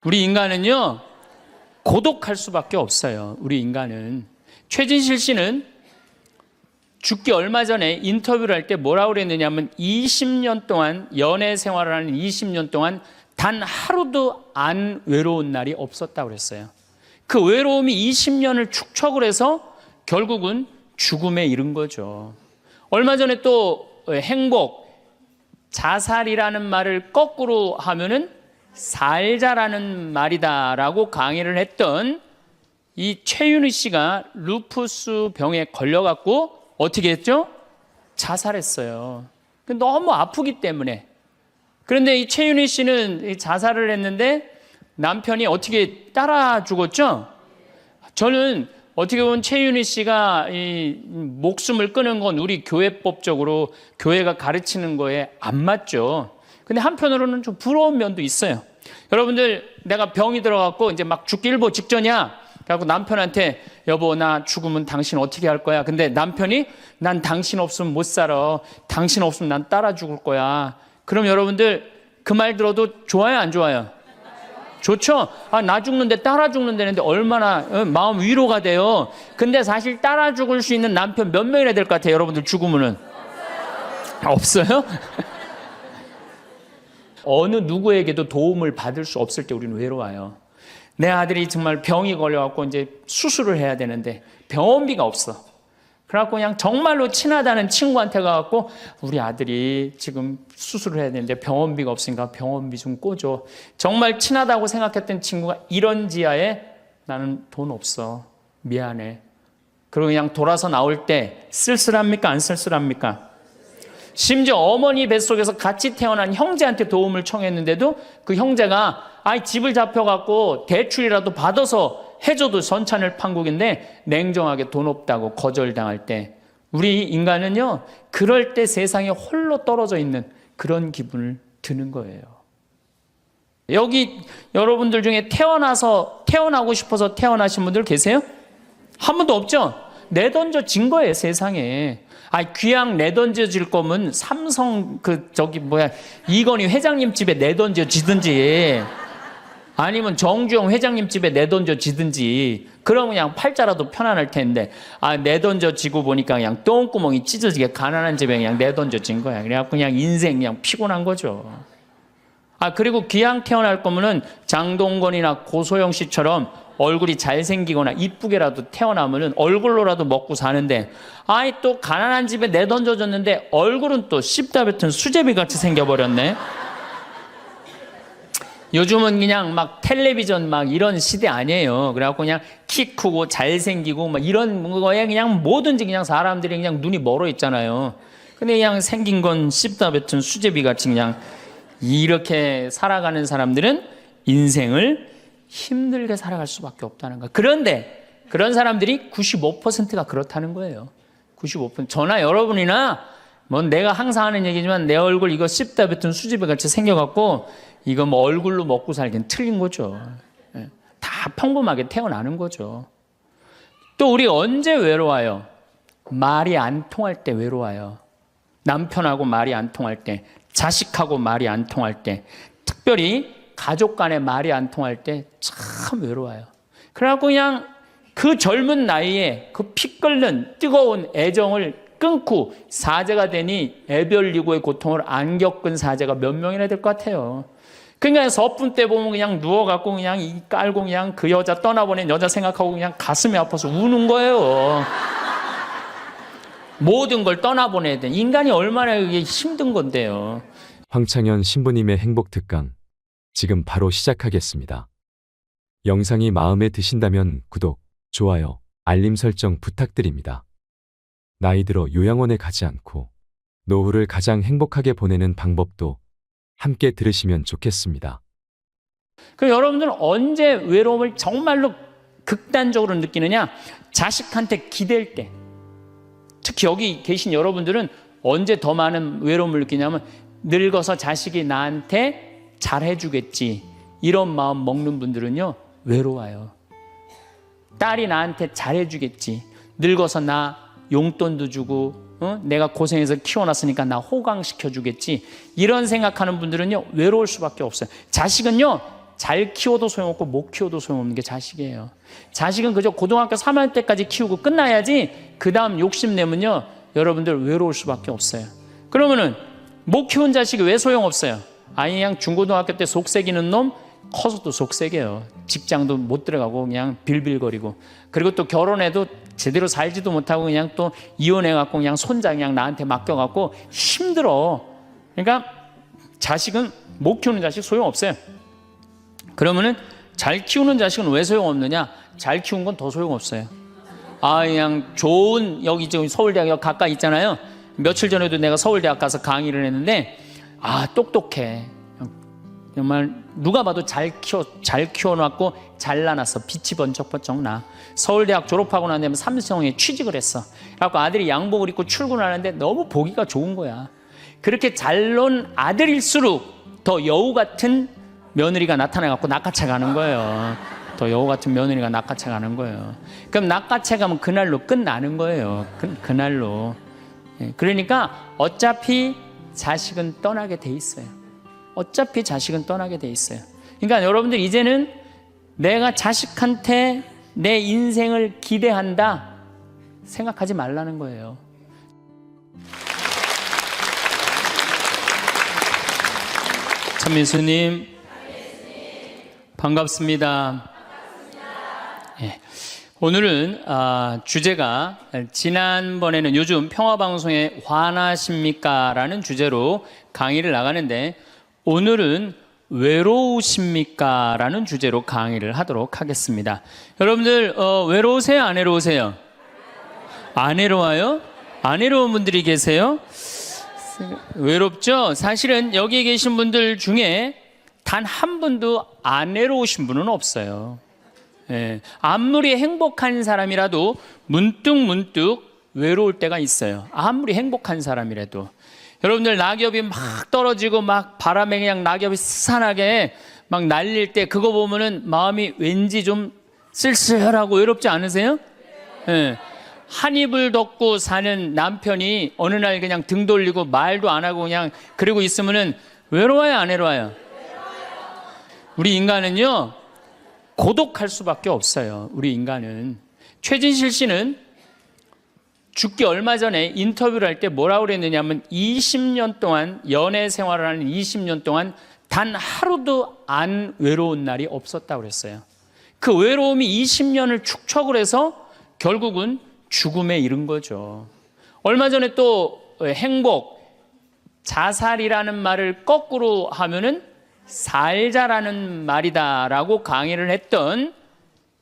우리 인간은요, 고독할 수밖에 없어요. 우리 인간은. 최진실 씨는 죽기 얼마 전에 인터뷰를 할 때 뭐라고 그랬느냐면 20년 동안 연애 생활을 하는 20년 동안 단 하루도 안 외로운 날이 없었다고 그랬어요. 그 외로움이 20년을 축적을 해서 결국은 죽음에 이른 거죠. 얼마 전에 또 행복, 자살이라는 말을 거꾸로 하면은 살자라는 말이다라고 강의를 했던 이 최윤희 씨가 루푸스 병에 걸려갖고 어떻게 했죠? 자살했어요. 너무 아프기 때문에. 그런데 이 최윤희 씨는 자살을 했는데 남편이 어떻게 따라 죽었죠? 저는 어떻게 보면 최윤희 씨가 이 목숨을 끊은 건 우리 교회법적으로 교회가 가르치는 거에 안 맞죠. 근데 한편으로는 좀 부러운 면도 있어요. 여러분들, 내가 병이 들어갖고 이제 막 죽기 일보 직전이야. 그래갖고 남편한테 여보, 나 죽으면 당신 어떻게 할 거야? 근데 남편이 난 당신 없으면 못 살아. 당신 없으면 난 따라 죽을 거야. 그럼 여러분들 그 말 들어도 좋아요, 안 좋아요? 좋죠? 아, 나 죽는데 따라 죽는다는데 얼마나 마음 위로가 돼요. 근데 사실 따라 죽을 수 있는 남편 몇 명이나 될 것 같아요, 여러분들 죽으면은? 없어요? 어느 누구에게도 도움을 받을 수 없을 때 우리는 외로워요. 내 아들이 정말 병이 걸려갖고 이제 수술을 해야 되는데 병원비가 없어. 그래갖고 그냥 정말로 친하다는 친구한테 가갖고 우리 아들이 지금 수술을 해야 되는데 병원비가 없으니까 병원비 좀 꿔줘. 정말 친하다고 생각했던 친구가 이런 지하에 나는 돈 없어. 미안해. 그리고 그냥 돌아서 나올 때 쓸쓸합니까? 안 쓸쓸합니까? 심지어 어머니 뱃속에서 같이 태어난 형제한테 도움을 청했는데도 그 형제가 집을 잡혀갖고 대출이라도 받아서 해줘도 전찬을 판국인데 냉정하게 돈 없다고 거절당할 때 우리 인간은요, 그럴 때 세상에 홀로 떨어져 있는 그런 기분을 드는 거예요. 여기 여러분들 중에 태어나고 싶어서 태어나신 분들 계세요? 한 분도 없죠? 내던져진 거예요, 세상에. 귀양 내던져질 거면 삼성 이건희 회장님 집에 내던져지든지 아니면 정주영 회장님 집에 내던져지든지 그러면 그냥 팔자라도 편안할 텐데 내던져지고 보니까 그냥 똥구멍이 찢어지게 가난한 집에 그냥 내던져진 거야. 그래갖고 그냥 인생 그냥 피곤한 거죠. 그리고 귀양 태어날 거면은 장동건이나 고소영 씨처럼 얼굴이 잘생기거나 이쁘게라도 태어나면은 얼굴로라도 먹고 사는데 또 가난한 집에 내던져졌는데 얼굴은 또 씹다 뱉은 수제비 같이 생겨버렸네. 요즘은 그냥 막 텔레비전 막 이런 시대 아니에요. 그래갖고 그냥 키 크고 잘생기고 막 이런 거에 그냥 뭐든지 그냥 사람들이 그냥 눈이 멀어 있잖아요. 근데 그냥 생긴 건 씹다 뱉은 수제비 같이 그냥 이렇게 살아가는 사람들은 인생을 힘들게 살아갈 수밖에 없다는 거예요. 그런데 그런 사람들이 95%가 그렇다는 거예요. 95%. 저나 여러분이나 내가 항상 하는 얘기지만 내 얼굴 이거 씹다 뱉은 수제비 같이 생겨갖고 이거 얼굴로 먹고 살기는 틀린 거죠. 다 평범하게 태어나는 거죠. 또 우리 언제 외로워요? 말이 안 통할 때 외로워요. 남편하고 말이 안 통할 때, 자식하고 말이 안 통할 때, 특별히 가족 간에 말이 안 통할 때 참 외로워요. 그래갖고 그냥 그 젊은 나이에 그 피 끓는 뜨거운 애정을 끊고 사제가 되니 애별리고의 고통을 안 겪은 사제가 몇 명이나 될 것 같아요. 그러니까 서품 때 보면 그냥 누워갖고 그냥 이 깔고 그냥 그 여자 떠나보낸 여자 생각하고 그냥 가슴이 아파서 우는 거예요. 모든 걸 떠나보내야 돼. 인간이 얼마나 이게 힘든 건데요. 황창현 신부님의 행복 특강 지금 바로 시작하겠습니다. 영상이 마음에 드신다면 구독, 좋아요, 알림 설정 부탁드립니다. 나이 들어 요양원에 가지 않고 노후를 가장 행복하게 보내는 방법도 함께 들으시면 좋겠습니다. 그럼 여러분들은 언제 외로움을 정말로 극단적으로 느끼느냐? 자식한테 기댈 때. 특히 여기 계신 여러분들은 언제 더 많은 외로움을 느끼냐면 늙어서 자식이 나한테 잘해주겠지 이런 마음 먹는 분들은요 외로워요. 딸이 나한테 잘해주겠지, 늙어서 나 용돈도 주고 내가 고생해서 키워놨으니까 나 호강시켜주겠지 이런 생각하는 분들은요 외로울 수밖에 없어요. 자식은요 잘 키워도 소용없고 못 키워도 소용없는 게 자식이에요. 자식은 그저 고등학교 3학년 때까지 키우고 끝나야지 그 다음 욕심내면요 여러분들 외로울 수밖에 없어요. 그러면은 못 키운 자식이 왜 소용없어요? 아니 그냥 중고등학교 때 속새기는 놈 커서도 속새겨요. 직장도 못 들어가고 그냥 빌빌거리고, 그리고 또 결혼해도 제대로 살지도 못하고 그냥 또 이혼해갖고 그냥 손자 그냥 나한테 맡겨갖고 힘들어. 그러니까 자식은 못 키우는 자식 소용없어요. 그러면은 잘 키우는 자식은 왜 소용없느냐? 잘 키운 건 더 소용없어요. 아 그냥 좋은, 여기 지금 서울대학 가까이 있잖아요. 며칠 전에도 내가 서울대학 가서 강의를 했는데 아 똑똑해. 정말 누가 봐도 잘 키워놨고 잘라놨어. 빛이 번쩍번쩍 나. 서울대학 졸업하고 난 다음에 삼성에 취직을 했어. 그래갖고 아들이 양복을 입고 출근하는데 너무 보기가 좋은 거야. 그렇게 잘 논 아들일수록 더 여우 같은 며느리가 나타나갖고 낚아채 가는 거예요. 더 여우 같은 며느리가 낚아채 가는 거예요. 그럼 낚아채 가면 그날로 끝나는 거예요. 그날로. 그러니까 어차피 자식은 떠나게 돼 있어요. 어차피 자식은 떠나게 돼 있어요. 그러니까 여러분들 이제는 내가 자식한테 내 인생을 기대한다 생각하지 말라는 거예요. 천민수님 반갑습니다. 네. 오늘은 주제가 지난번에는 요즘 평화방송에 화나십니까? 라는 주제로 강의를 나가는데 오늘은 외로우십니까? 라는 주제로 강의를 하도록 하겠습니다. 여러분들 외로우세요? 안 외로우세요? 안 외로워요? 안 외로운 분들이 계세요? 외롭죠? 사실은 여기 계신 분들 중에 단 한 분도 안 외로우신 분은 없어요. 예, 아무리 행복한 사람이라도 문득 외로울 때가 있어요. 아무리 행복한 사람이라도. 여러분들 낙엽이 막 떨어지고 막 바람에 그냥 낙엽이 스산하게 막 날릴 때 그거 보면은 마음이 왠지 좀 쓸쓸하고 외롭지 않으세요? 예. 한 이불 덮고 사는 남편이 어느 날 그냥 등 돌리고 말도 안 하고 그냥 그러고 있으면은 외로워요, 안 외로워요? 우리 인간은요 고독할 수밖에 없어요. 우리 인간은. 최진실 씨는 죽기 얼마 전에 인터뷰를 할 때 뭐라고 그랬느냐면 20년 동안 연애 생활을 하는 20년 동안 단 하루도 안 외로운 날이 없었다고 그랬어요. 그 외로움이 20년을 축적을 해서 결국은 죽음에 이른 거죠. 얼마 전에 또 행복, 자살이라는 말을 거꾸로 하면은 살자라는 말이다라고 강의를 했던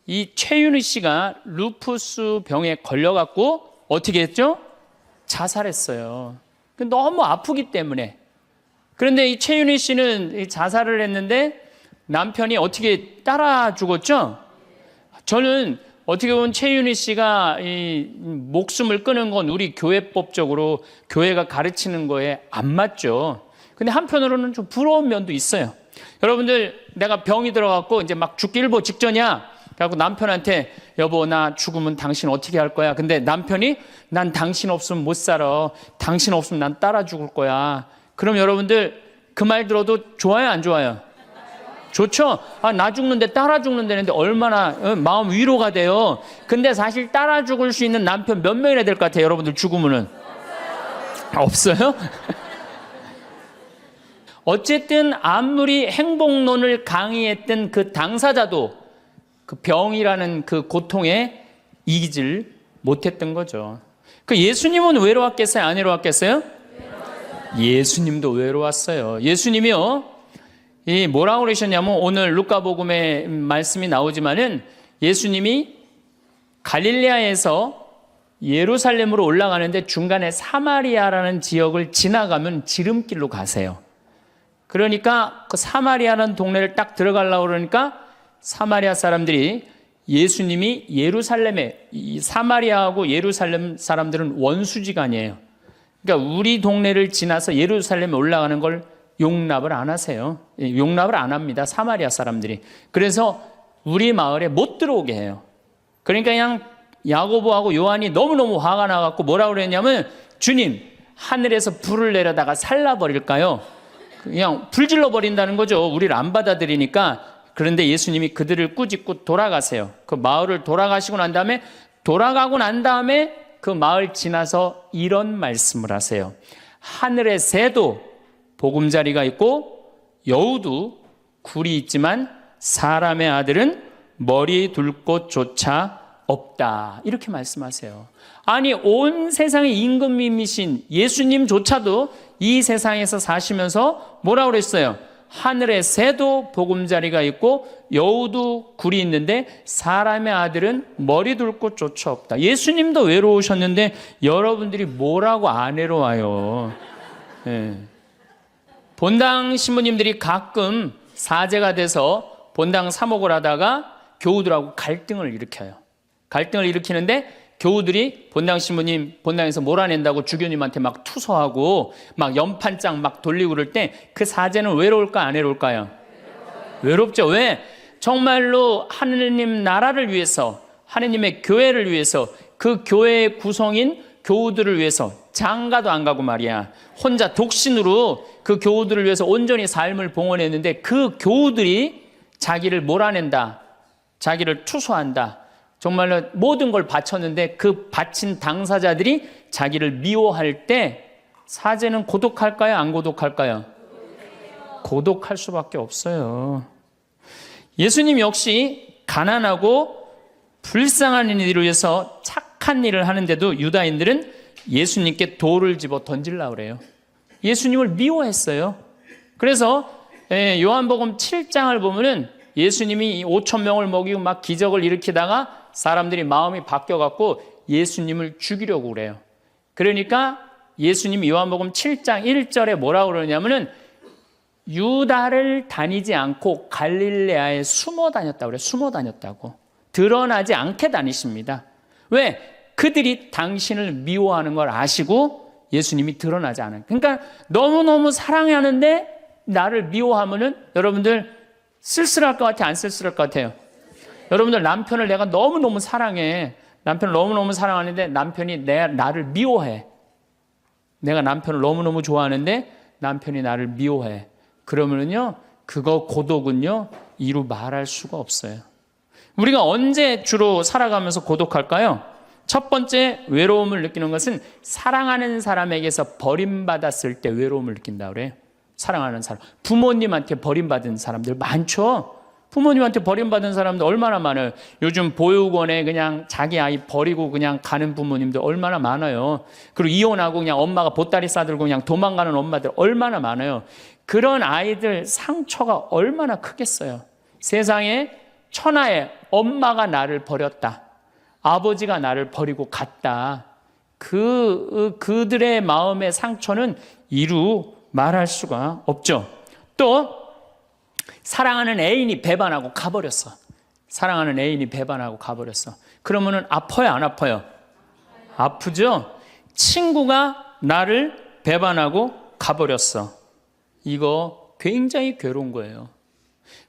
이 최윤희 씨가 루푸스 병에 걸려갖고 어떻게 했죠? 자살했어요. 너무 아프기 때문에. 그런데 이 최윤희 씨는 자살을 했는데 남편이 어떻게 따라 죽었죠? 저는 어떻게 보면 최윤희 씨가 이 목숨을 끊은 건 우리 교회법적으로 교회가 가르치는 거에 안 맞죠. 근데 한편으로는 좀 부러운 면도 있어요. 여러분들 내가 병이 들어갖고 이제 막 죽기 일보 직전이야. 그래갖고 남편한테 여보 나 죽으면 당신 어떻게 할 거야? 근데 남편이 난 당신 없으면 못 살아. 당신 없으면 난 따라 죽을 거야. 그럼 여러분들 그 말 들어도 좋아요, 안 좋아요? 좋죠? 나 죽는데 따라 죽는다는데 얼마나 마음 위로가 돼요. 근데 사실 따라 죽을 수 있는 남편 몇 명이나 될 것 같아요, 여러분들 죽으면은? 없어요? 어쨌든 아무리 행복론을 강의했던 그 당사자도 그 병이라는 그 고통에 이기질 못했던 거죠. 그 예수님은 외로웠겠어요? 안 외로웠겠어요? 예수님도 외로웠어요. 예수님이요. 이 뭐라고 그러셨냐면 오늘 루카복음에 말씀이 나오지만은 예수님이 갈릴레아에서 예루살렘으로 올라가는데 중간에 사마리아라는 지역을 지나가면 지름길로 가세요. 그러니까 그 사마리아라는 동네를 딱 들어가려고 그러니까 사마리아 사람들이 예수님이 예루살렘에, 이 사마리아하고 예루살렘 사람들은 원수지간이에요. 그러니까 우리 동네를 지나서 예루살렘에 올라가는 걸 용납을 안 하세요. 용납을 안 합니다, 사마리아 사람들이. 그래서 우리 마을에 못 들어오게 해요. 그러니까 그냥 야고보하고 요한이 너무너무 화가 나갖고 뭐라고 그랬냐면 주님, 하늘에서 불을 내려다가 살라버릴까요? 그냥 불질러 버린다는 거죠. 우리를 안 받아들이니까. 그런데 예수님이 그들을 꾸짖고 돌아가세요. 그 마을을 돌아가고 난 다음에 그 마을 지나서 이런 말씀을 하세요. 하늘의 새도 보금자리가 있고 여우도 굴이 있지만 사람의 아들은 머리 둘 곳조차 없다. 이렇게 말씀하세요. 아니, 온 세상의 임금님이신 예수님조차도 이 세상에서 사시면서 뭐라고 그랬어요? 하늘의 새도 보금자리가 있고 여우도 굴이 있는데 사람의 아들은 머리 둘 곳조차 없다. 예수님도 외로우셨는데 여러분들이 뭐라고 안 외로워요? 네. 본당 신부님들이 가끔 사제가 돼서 본당 사목을 하다가 교우들하고 갈등을 일으켜요. 갈등을 일으키는데 교우들이 본당 신부님 본당에서 몰아낸다고 주교님한테 막 투서하고 막 연판장 막 돌리고 그럴 때 그 사제는 외로울까 안 외로울까요? 외롭죠. 왜? 정말로 하느님 나라를 위해서, 하느님의 교회를 위해서, 그 교회의 구성인 교우들을 위해서 장가도 안 가고 말이야, 혼자 독신으로 그 교우들을 위해서 온전히 삶을 봉헌했는데 그 교우들이 자기를 몰아낸다, 자기를 투소한다, 정말로 모든 걸 바쳤는데 그 바친 당사자들이 자기를 미워할 때 사제는 고독할까요? 안 고독할까요? 고독할 수밖에 없어요. 예수님 역시 가난하고 불쌍한 이들을 위해서 착한 일을 하는데도 유다인들은 예수님께 돌을 집어 던지려고 그래요. 예수님을 미워했어요. 그래서 요한복음 7장을 보면은 예수님이 5천 명을 먹이고 막 기적을 일으키다가 사람들이 마음이 바뀌어갖고 예수님을 죽이려고 그래요. 그러니까 예수님이 요한복음 7장 1절에 뭐라고 그러냐면은 유다를 다니지 않고 갈릴레아에 숨어 다녔다고 그래요. 숨어 다녔다고. 드러나지 않게 다니십니다. 왜? 그들이 당신을 미워하는 걸 아시고 예수님이 드러나지 않아요. 그러니까 너무너무 사랑하는데 나를 미워하면은 여러분들 쓸쓸할 것 같아요? 안 쓸쓸할 것 같아요? 여러분들 남편을 내가 너무너무 사랑해. 남편을 너무너무 사랑하는데 남편이 나를 미워해. 내가 남편을 너무너무 좋아하는데 남편이 나를 미워해. 그러면은요, 그거 고독은요, 이루 말할 수가 없어요. 우리가 언제 주로 살아가면서 고독할까요? 첫 번째 외로움을 느끼는 것은 사랑하는 사람에게서 버림받았을 때 외로움을 느낀다 그래요. 사랑하는 사람. 부모님한테 버림받은 사람들 많죠? 부모님한테 버림받은 사람들 얼마나 많아요. 요즘 보육원에 그냥 자기 아이 버리고 그냥 가는 부모님들 얼마나 많아요. 그리고 이혼하고 그냥 엄마가 보따리 싸들고 그냥 도망가는 엄마들 얼마나 많아요. 그런 아이들 상처가 얼마나 크겠어요. 세상에 천하에 엄마가 나를 버렸다, 아버지가 나를 버리고 갔다, 그들의 마음의 상처는 이루 말할 수가 없죠. 또 사랑하는 애인이 배반하고 가버렸어. 사랑하는 애인이 배반하고 가버렸어. 그러면은 아파요, 안 아파요? 아프죠? 친구가 나를 배반하고 가버렸어. 이거 굉장히 괴로운 거예요.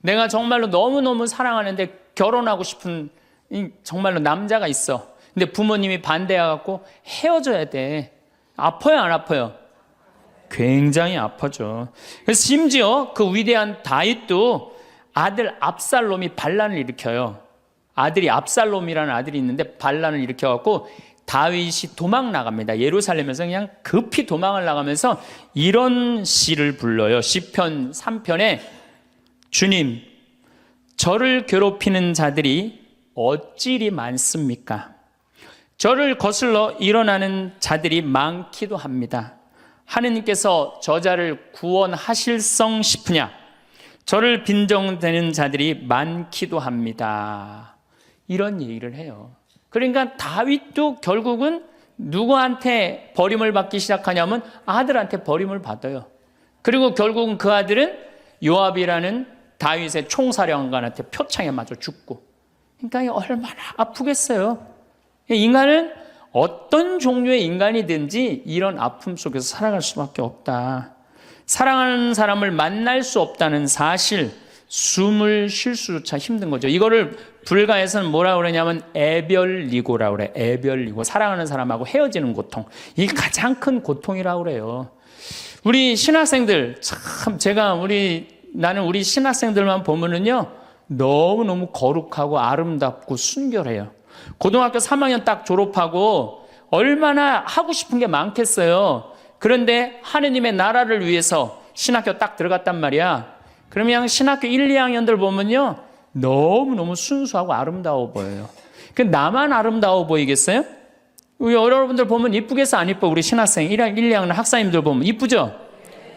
내가 정말로 너무너무 사랑하는데 결혼하고 싶은 정말로 남자가 있어. 근데 부모님이 반대해갖고 헤어져야 돼. 아파요, 안 아파요? 굉장히 아파죠. 그래서 심지어 그 위대한 다윗도 아들 압살롬이 반란을 일으켜요. 아들이 압살롬이라는 아들이 있는데 반란을 일으켜갖고 다윗이 도망 나갑니다. 예루살렘에서 그냥 급히 도망을 나가면서 이런 시를 불러요. 시편 3편에 주님, 저를 괴롭히는 자들이 어찌리 많습니까? 저를 거슬러 일어나는 자들이 많기도 합니다. 하느님께서 저자를 구원하실성 싶으냐? 저를 빈정대는 자들이 많기도 합니다. 이런 얘기를 해요. 그러니까 다윗도 결국은 누구한테 버림을 받기 시작하냐면 아들한테 버림을 받아요. 그리고 결국은 그 아들은 요압이라는 다윗의 총사령관한테 표창에 맞아 죽고. 그러니까 얼마나 아프겠어요. 인간은 어떤 종류의 인간이든지 이런 아픔 속에서 살아갈 수밖에 없다. 사랑하는 사람을 만날 수 없다는 사실, 숨을 쉴 수조차 힘든 거죠. 이거를 불가에서는 뭐라고 그러냐면 애별리고라고 그래. 애별리고. 사랑하는 사람하고 헤어지는 고통. 이게 가장 큰 고통이라고 그래요. 우리 신학생들, 참 나는 우리 신학생들만 보면은요, 너무너무 거룩하고 아름답고 순결해요. 고등학교 3학년 딱 졸업하고 얼마나 하고 싶은 게 많겠어요. 그런데 하느님의 나라를 위해서 신학교 딱 들어갔단 말이야. 그러면 신학교 1, 2학년들 보면요, 너무너무 순수하고 아름다워 보여요. 그 나만 아름다워 보이겠어요? 여러분들 보면 이쁘겠어, 안 이뻐? 우리 신학생 1, 2학년 학사님들 보면 이쁘죠?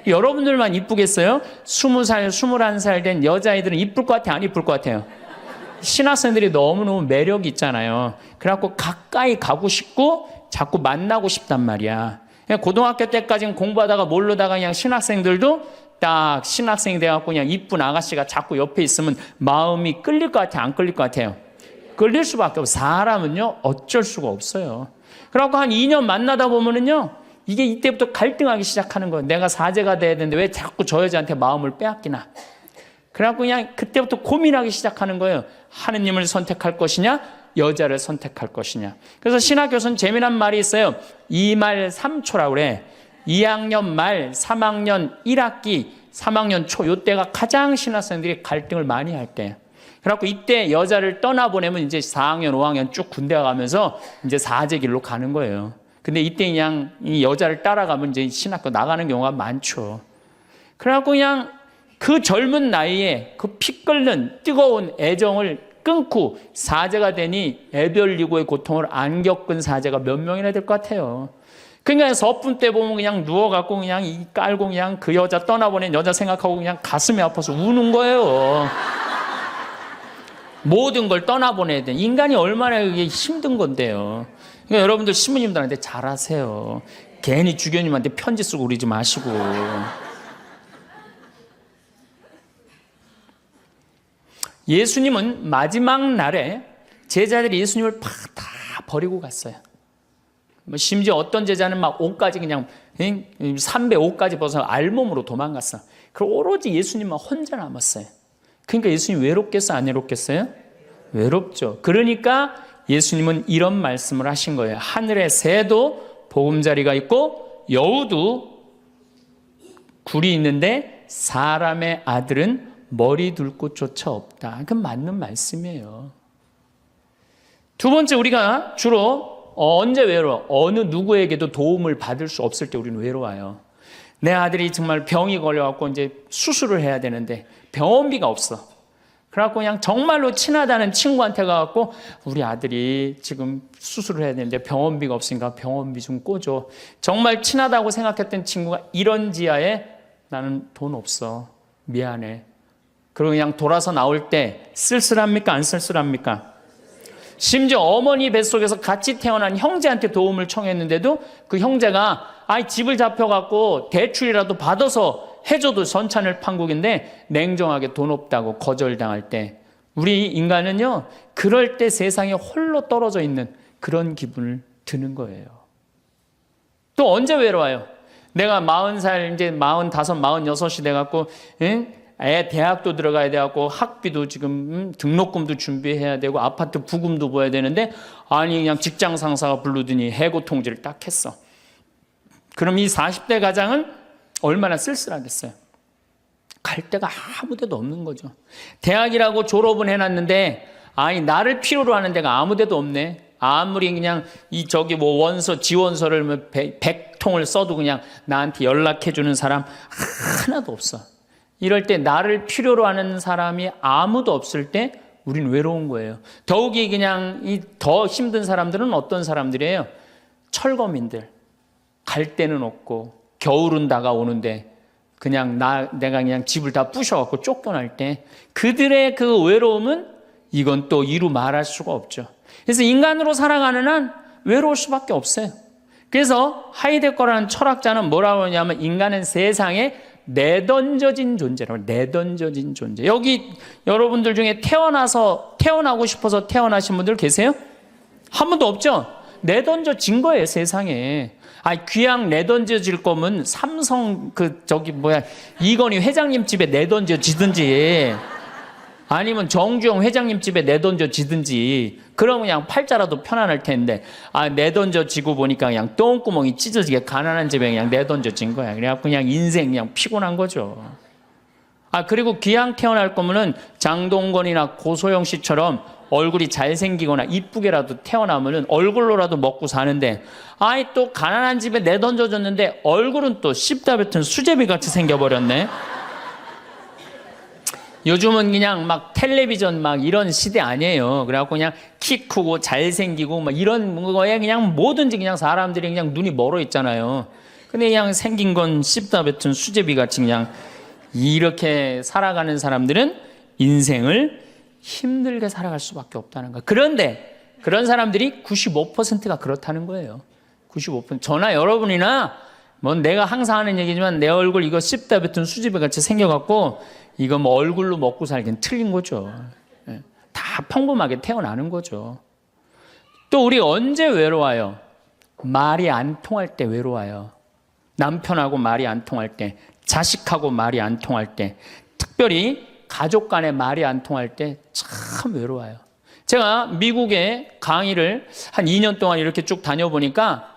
여러분들만 이쁘겠어요? 20살, 21살 된 여자아이들은 이쁠 것 같아요, 안 이쁠 것 같아요? 신학생들이 너무너무 매력이 있잖아요. 그래갖고 가까이 가고 싶고 자꾸 만나고 싶단 말이야. 고등학교 때까지는 공부하다가 모르다가 그냥 신학생들도 딱 신학생이 돼갖고 그냥 이쁜 아가씨가 자꾸 옆에 있으면 마음이 끌릴 것 같아요, 안 끌릴 것 같아요? 끌릴 수밖에 없어요. 사람은요, 어쩔 수가 없어요. 그래갖고 한 2년 만나다 보면은요, 이게 이때부터 갈등하기 시작하는 거예요. 내가 사제가 돼야 되는데 왜 자꾸 저 여자한테 마음을 빼앗기나. 그래갖고 그냥 그때부터 고민하기 시작하는 거예요. 하느님을 선택할 것이냐, 여자를 선택할 것이냐. 그래서 신학교에서는 재미난 말이 있어요. 2말 3초라고 그래. 2학년 말, 3학년 1학기, 3학년 초, 이때가 가장 신학생들이 갈등을 많이 할 때예요. 그래갖고 이때 여자를 떠나보내면 이제 4학년, 5학년 쭉 군대 가면서 이제 사제길로 가는 거예요. 근데 이때 그냥 이 여자를 따라가면 이제 신학교 나가는 경우가 많죠. 그래갖고 그냥 그 젊은 나이에 그 피 끓는 뜨거운 애정을 끊고 사제가 되니 애별리고의 고통을 안 겪은 사제가 몇 명이나 될 것 같아요. 그러니까 서품 때 보면 그냥 누워갖고 그냥 이 깔고 그냥 그 여자 떠나보낸 여자 생각하고 그냥 가슴이 아파서 우는 거예요. 모든 걸 떠나보내야 돼. 인간이 얼마나 그게 힘든 건데요. 그러니까 여러분들 신부님들한테 잘하세요. 괜히 주교님한테 편지 쓰고 그러지 마시고. 예수님은 마지막 날에 제자들이 예수님을 다 버리고 갔어요. 심지어 어떤 제자는 막 옷까지 그냥 삼배 옷까지 벗어 알몸으로 도망갔어. 그리고 오로지 예수님만 혼자 남았어요. 그러니까 예수님 외롭겠어요, 안 외롭겠어요? 외롭죠. 그러니까 예수님은 이런 말씀을 하신 거예요. 하늘의 새도 보금자리가 있고 여우도 굴이 있는데 사람의 아들은 머리 둘 곳조차 없다. 그건 맞는 말씀이에요. 두 번째, 우리가 주로 언제 외로워? 어느 누구에게도 도움을 받을 수 없을 때 우리는 외로워요. 내 아들이 정말 병이 걸려갖고 이제 수술을 해야 되는데 병원비가 없어. 그래갖고 그냥 정말로 친하다는 친구한테 가갖고 우리 아들이 지금 수술을 해야 되는데 병원비가 없으니까 병원비 좀 꿔줘. 정말 친하다고 생각했던 친구가 이런 지하에 나는 돈 없어. 미안해. 그리고 그냥 돌아서 나올 때 쓸쓸합니까? 안 쓸쓸합니까? 심지어 어머니 뱃속에서 같이 태어난 형제한테 도움을 청했는데도 그 형제가 집을 잡혀갖고 대출이라도 받아서 해줘도 전찬을 판국인데 냉정하게 돈 없다고 거절당할 때 우리 인간은요, 그럴 때 세상에 홀로 떨어져 있는 그런 기분을 드는 거예요. 또 언제 외로워요? 내가 40살, 이제 45, 46이 돼갖고 애 대학도 들어가야 돼갖고 학비도 지금 등록금도 준비해야 되고 아파트 부금도 보여야 되는데 그냥 직장 상사가 부르더니 해고 통지를 딱 했어. 그럼 이 40대 가장은 얼마나 쓸쓸하겠어요. 갈 데가 아무 데도 없는 거죠. 대학이라고 졸업은 해놨는데 나를 필요로 하는 데가 아무 데도 없네. 아무리 그냥 원서 지원서를 100통을 써도 그냥 나한테 연락해주는 사람 하나도 없어. 이럴 때 나를 필요로 하는 사람이 아무도 없을 때 우린 외로운 거예요. 더욱이 그냥 더 힘든 사람들은 어떤 사람들이에요? 철거민들. 갈 데는 없고 겨울은 다가오는데 그냥 내가 그냥 집을 다 부셔갖고 쫓겨날 때 그들의 그 외로움은 이건 또 이루 말할 수가 없죠. 그래서 인간으로 살아가는 한 외로울 수밖에 없어요. 그래서 하이데거라는 철학자는 뭐라고 하냐면 인간은 세상에 내던져진 존재라고. 내던져진 존재. 여기 여러분들 중에 태어나고 싶어서 태어나신 분들 계세요? 한 분도 없죠? 내던져진 거예요, 세상에. 귀양 내던져질 거면 삼성 이건희 회장님 집에 내던져지든지 아니면 정주영 회장님 집에 내던져지든지 그러면 그냥 팔자라도 편안할 텐데 내던져지고 보니까 그냥 똥구멍이 찢어지게 가난한 집에 그냥 내던져진 거야. 그래갖고 그냥 인생 그냥 피곤한 거죠. 그리고 귀양 태어날 거면은 장동건이나 고소영 씨처럼 얼굴이 잘생기거나 이쁘게라도 태어나면은 얼굴로라도 먹고 사는데, 또 가난한 집에 내던져졌는데 얼굴은 또 씹다 뱉은 수제비 같이 생겨버렸네. 요즘은 그냥 막 텔레비전 막 이런 시대 아니에요. 그래갖고 그냥 키 크고 잘생기고 막 이런 거에 그냥 뭐든지 그냥 사람들이 그냥 눈이 멀어 있잖아요. 근데 그냥 생긴 건 씹다 뱉은 수제비 같이 그냥 이렇게 살아가는 사람들은 인생을 힘들게 살아갈 수밖에 없다는 거. 그런데 그런 사람들이 95%가 그렇다는 거예요. 95%. 저나 여러분이나 뭐 내가 항상 하는 얘기지만 내 얼굴 이거 씹다 뱉은 수제비 같이 생겨갖고 이거 뭐 얼굴로 먹고 살기엔 틀린 거죠. 다 평범하게 태어나는 거죠. 또 우리 언제 외로워요? 말이 안 통할 때 외로워요. 남편하고 말이 안 통할 때, 자식하고 말이 안 통할 때, 특별히 가족 간에 말이 안 통할 때 참 외로워요. 제가 미국에 강의를 한 2년 동안 이렇게 쭉 다녀보니까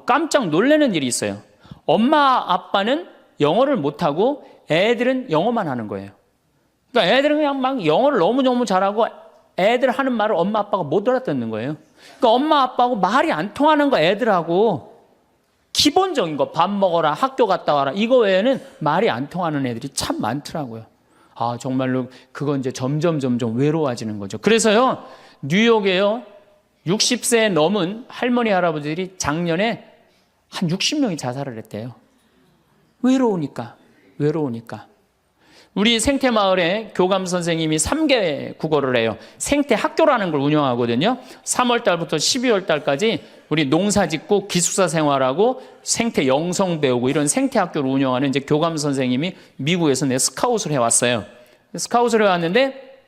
깜짝 놀라는 일이 있어요. 엄마 아빠는 영어를 못하고 애들은 영어만 하는 거예요. 그러니까 애들은 그냥 막 영어를 너무너무 잘하고 애들 하는 말을 엄마 아빠가 못 알아듣는 거예요. 그러니까 엄마 아빠하고 말이 안 통하는 거 애들하고 기본적인 거 밥 먹어라, 학교 갔다 와라 이거 외에는 말이 안 통하는 애들이 참 많더라고요. 정말로 그건 이제 점점 외로워지는 거죠. 그래서요, 뉴욕에요, 60세 넘은 할머니, 할아버지들이 작년에 한 60명이 자살을 했대요. 외로우니까. 우리 생태마을에 교감 선생님이 3개 국어를 해요. 생태학교라는 걸 운영하거든요. 3월 달부터 12월 달까지 우리 농사 짓고 기숙사 생활하고 생태 영성 배우고 이런 생태학교를 운영하는 이제 교감 선생님이 미국에서 스카웃을 해왔어요. 스카웃을 해왔는데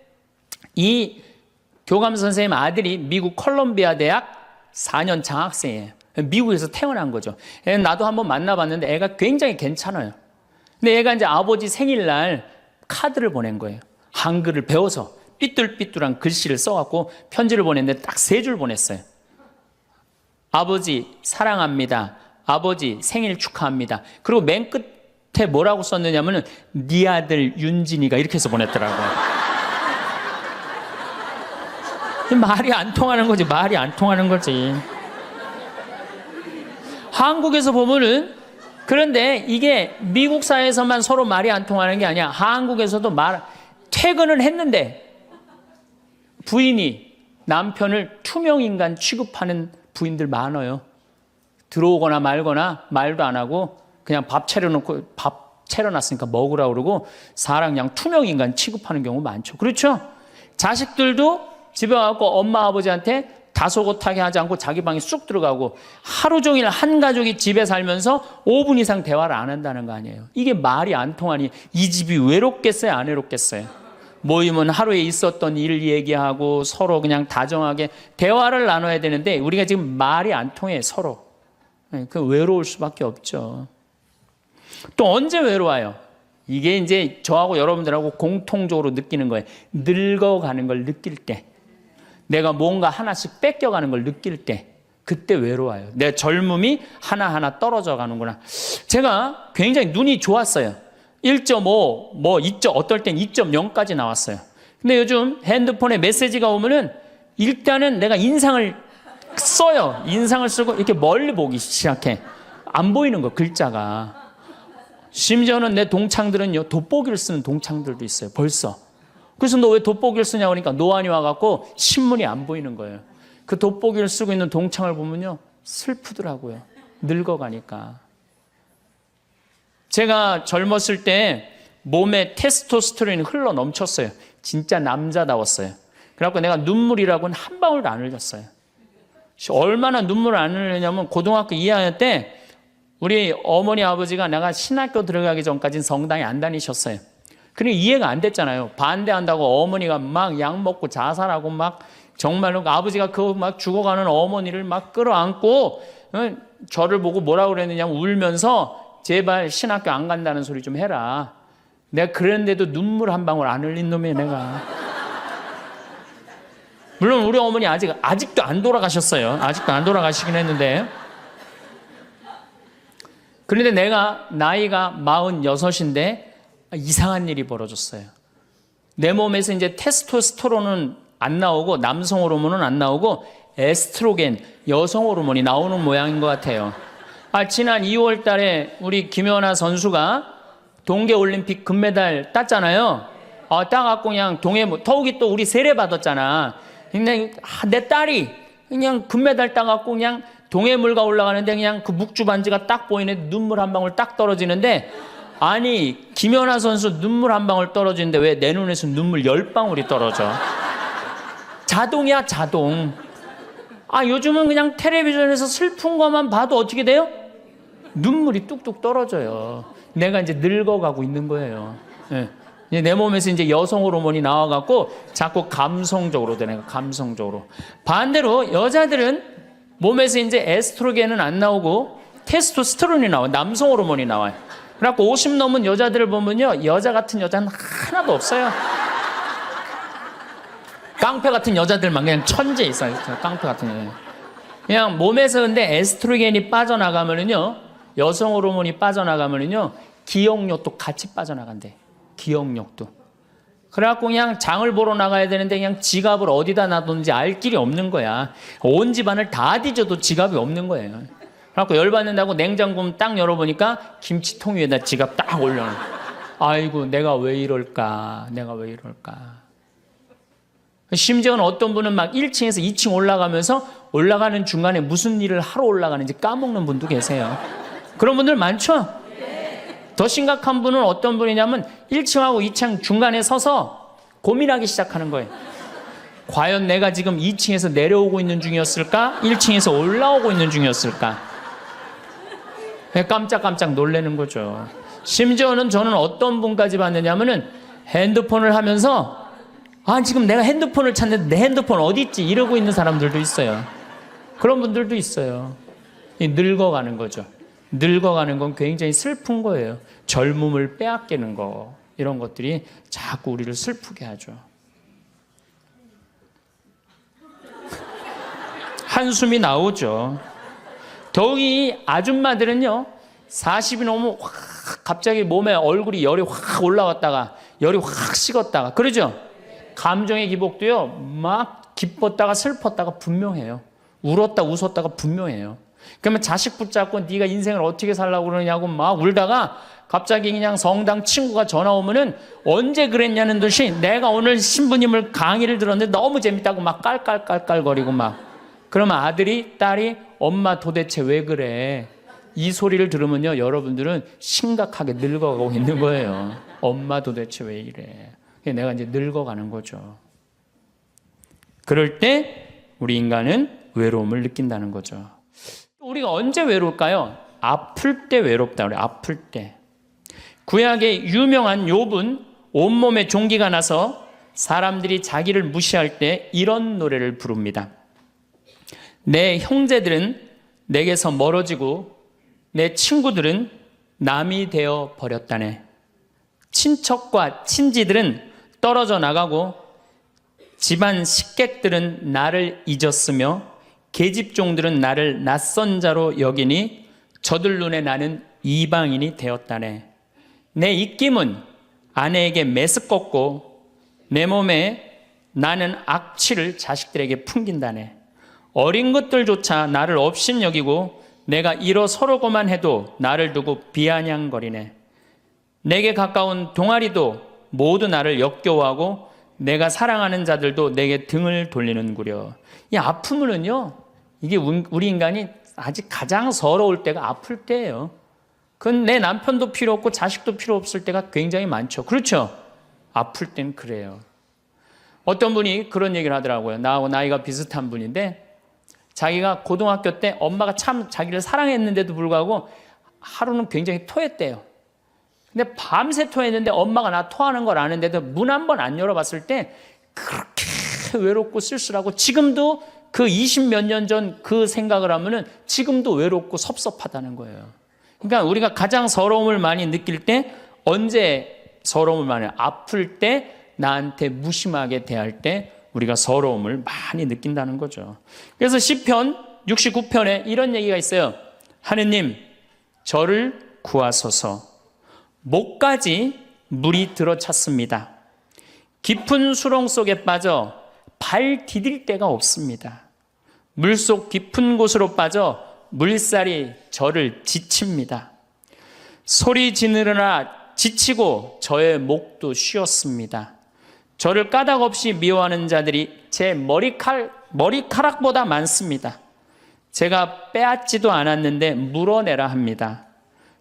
이 교감 선생님 아들이 미국 콜롬비아 대학 4년 장학생이에요. 미국에서 태어난 거죠. 나도 한번 만나봤는데 애가 굉장히 괜찮아요. 근데 얘가 이제 아버지 생일날 카드를 보낸 거예요. 한글을 배워서 삐뚤삐뚤한 글씨를 써갖고 편지를 보냈는데 딱 3줄 보냈어요. 아버지 사랑합니다. 아버지 생일 축하합니다. 그리고 맨 끝에 뭐라고 썼느냐면은 네 아들 윤진이가 이렇게 해서 보냈더라고요. 말이 안 통하는 거지. 말이 안 통하는 거지. 한국에서 보면은, 그런데 이게 미국 사회에서만 서로 말이 안 통하는 게 아니야. 한국에서도 퇴근을 했는데 부인이 남편을 투명인간 취급하는 부인들 많아요. 들어오거나 말거나 말도 안 하고 그냥 밥 차려놨으니까 먹으라고 그러고 사람 그냥 투명인간 취급하는 경우 많죠. 그렇죠? 자식들도 집에 와서 엄마 아버지한테 다소곳하게 하지 않고 자기 방에 쑥 들어가고 하루 종일 한 가족이 집에 살면서 5분 이상 대화를 안 한다는 거 아니에요. 이게 말이 안 통하니 이 집이 외롭겠어요, 안 외롭겠어요? 모이면 하루에 있었던 일 얘기하고 서로 그냥 다정하게 대화를 나눠야 되는데 우리가 지금 말이 안 통해 서로. 그 외로울 수밖에 없죠. 또 언제 외로워요? 이게 이제 저하고 여러분들하고 공통적으로 느끼는 거예요. 늙어가는 걸 느낄 때, 내가 뭔가 하나씩 뺏겨가는 걸 느낄 때, 그때 외로워요. 내 젊음이 하나하나 떨어져 가는구나. 제가 굉장히 눈이 좋았어요. 1.5, 어떨 땐 2.0까지 나왔어요. 근데 요즘 핸드폰에 메시지가 오면은 일단은 내가 인상을 써요. 인상을 쓰고 이렇게 멀리 보기 시작해. 안 보이는 거, 글자가. 심지어는 내 동창들은요, 돋보기를 쓰는 동창들도 있어요, 벌써. 그래서 너 왜 돋보기를 쓰냐고 하니까 노안이 와갖고 신문이 안 보이는 거예요. 그 돋보기를 쓰고 있는 동창을 보면요, 슬프더라고요. 늙어가니까. 제가 젊었을 때 몸에 테스토스테론이 흘러 넘쳤어요. 진짜 남자다웠어요. 그래갖고 내가 눈물이라고는 한 방울도 안 흘렸어요. 얼마나 눈물을 안 흘리냐면 고등학교 2학년 때 우리 어머니 아버지가 내가 신학교 들어가기 전까지는 성당에 안 다니셨어요. 그러니까 이해가 안 됐잖아요. 반대한다고 어머니가 막 약 먹고 자살하고 막 정말로 아버지가 그 막 죽어가는 어머니를 막 끌어안고 저를 보고 뭐라고 그랬느냐면 울면서 제발 신학교 안 간다는 소리 좀 해라. 내가 그랬는데도 눈물 한 방울 안 흘린 놈이에요, 내가. 물론 우리 어머니 아직도 안 돌아가셨어요. 아직도 안 돌아가시긴 했는데. 그런데 내가 나이가 46인데 이상한 일이 벌어졌어요. 내 몸에서 이제 테스토스테론은 안 나오고 남성 호르몬은 안 나오고 에스트로겐, 여성 호르몬이 나오는 모양인 것 같아요. 지난 2월 달에 우리 김연아 선수가 동계올림픽 금메달 땄잖아요. 따갖고 그냥 더욱이 또 우리 세례 받았잖아. 근데 내 딸이 그냥 금메달 따갖고 그냥 동해물가 올라가는데 그냥 그 묵주 반지가 딱 보이네. 눈물 한 방울 딱 떨어지는데, 아니 김연아 선수 눈물 한 방울 떨어지는데 왜 내 눈에서 눈물 10방울이 떨어져? 자동이야, 자동. 요즘은 그냥 텔레비전에서 슬픈 것만 봐도 어떻게 돼요? 눈물이 뚝뚝 떨어져요. 내가 이제 늙어가고 있는 거예요. 네. 내 몸에서 이제 여성 호르몬이 나와갖고 자꾸 감성적으로 되는 거예요. 감성적으로. 반대로 여자들은 몸에서 이제 에스트로겐은 안 나오고 테스토스테론이 나와요. 남성 호르몬이 나와요. 그래갖고 50 넘은 여자들을 보면요, 여자 같은 여자는 하나도 없어요. 깡패 같은 여자들만 그냥 천재 있어요. 깡패 같은 여자. 그냥 몸에서 근데 에스트로겐이 빠져나가면은요, 여성 호르몬이 빠져나가면은요, 기억력도 같이 빠져나간대. 기억력도. 그래갖고 그냥 장을 보러 나가야 되는데 그냥 지갑을 어디다 놔뒀는지 알 길이 없는 거야. 온 집안을 다 뒤져도 지갑이 없는 거예요. 그래갖고 열받는다고 냉장고 딱 열어보니까 김치통 위에다 지갑 딱 올려놔. 아이고, 내가 왜 이럴까? 내가 왜 이럴까? 심지어는 어떤 분은 막 1층에서 2층 올라가면서 올라가는 중간에 무슨 일을 하러 올라가는지 까먹는 분도 계세요. 그런 분들 많죠? 더 심각한 분은 어떤 분이냐면 1층하고 2층 중간에 서서 고민하기 시작하는 거예요. 과연 내가 지금 2층에서 내려오고 있는 중이었을까? 1층에서 올라오고 있는 중이었을까? 깜짝깜짝 놀라는 거죠. 심지어는 저는 어떤 분까지 봤느냐면은 핸드폰을 하면서 지금 내가 핸드폰을 찾는데 내 핸드폰 어디 있지? 이러고 있는 사람들도 있어요. 그런 분들도 있어요. 늙어가는 거죠. 늙어가는 건 굉장히 슬픈 거예요. 젊음을 빼앗기는 거, 이런 것들이 자꾸 우리를 슬프게 하죠. 한숨이 나오죠. 더욱이 아줌마들은요, 40이 넘으면 확 갑자기 몸에 얼굴이 열이 확 올라왔다가 열이 확 식었다가 그러죠. 감정의 기복도요, 막 기뻤다가 슬펐다가 분명해요. 울었다 웃었다가 분명해요. 그러면 자식 붙잡고 네가 인생을 어떻게 살라고 그러냐고 막 울다가 갑자기 그냥 성당 친구가 전화 오면은 언제 그랬냐는 듯이 내가 오늘 신부님을 강의를 들었는데 너무 재밌다고 막 깔깔깔깔거리고 막. 그러면 아들이, 딸이 엄마 도대체 왜 그래? 이 소리를 들으면요, 여러분들은 심각하게 늙어가고 있는 거예요. 엄마 도대체 왜 이래? 내가 이제 늙어가는 거죠. 그럴 때 우리 인간은 외로움을 느낀다는 거죠. 우리가 언제 외로울까요? 아플 때 외롭다 그래요. 아플 때. 구약의 유명한 욥은 온몸에 종기가 나서 사람들이 자기를 무시할 때 이런 노래를 부릅니다. 내 형제들은 내게서 멀어지고 내 친구들은 남이 되어 버렸다네. 친척과 친지들은 떨어져 나가고 집안 식객들은 나를 잊었으며 계집종들은 나를 낯선 자로 여기니 저들 눈에 나는 이방인이 되었다네. 내 입김은 아내에게 메스껍고 내 몸에 나는 악취를 자식들에게 풍긴다네. 어린 것들조차 나를 업신여기고 내가 일어서려고만 해도 나를 두고 비아냥거리네. 내게 가까운 동아리도 모두 나를 역겨워하고 내가 사랑하는 자들도 내게 등을 돌리는구려. 이 아픔은요, 이게 우리 인간이 아직 가장 서러울 때가 아플 때예요. 그건 내 남편도 필요 없고 자식도 필요 없을 때가 굉장히 많죠. 그렇죠? 아플 땐 그래요. 어떤 분이 그런 얘기를 하더라고요. 나하고 나이가 비슷한 분인데 자기가 고등학교 때 엄마가 참 자기를 사랑했는데도 불구하고 하루는 굉장히 토했대요. 근데 밤새 토했는데 엄마가 나 토하는 걸 아는데도 문 한 번 안 열어봤을 때 그렇게 외롭고 쓸쓸하고, 지금도 그 20몇 년 전 그 생각을 하면은 지금도 외롭고 섭섭하다는 거예요. 그러니까 우리가 가장 서러움을 많이 느낄 때, 언제 서러움을 많이, 아플 때, 나한테 무심하게 대할 때 우리가 서러움을 많이 느낀다는 거죠. 그래서 시편 69편에 이런 얘기가 있어요. 하느님, 저를 구하소서. 목까지 물이 들어찼습니다. 깊은 수렁 속에 빠져 발 디딜 데가 없습니다. 물속 깊은 곳으로 빠져 물살이 저를 지칩니다. 소리 지르느라 지치고 저의 목도 쉬었습니다. 저를 까닭없이 미워하는 자들이 제 머리카락보다 많습니다. 제가 빼앗지도 않았는데 물어내라 합니다.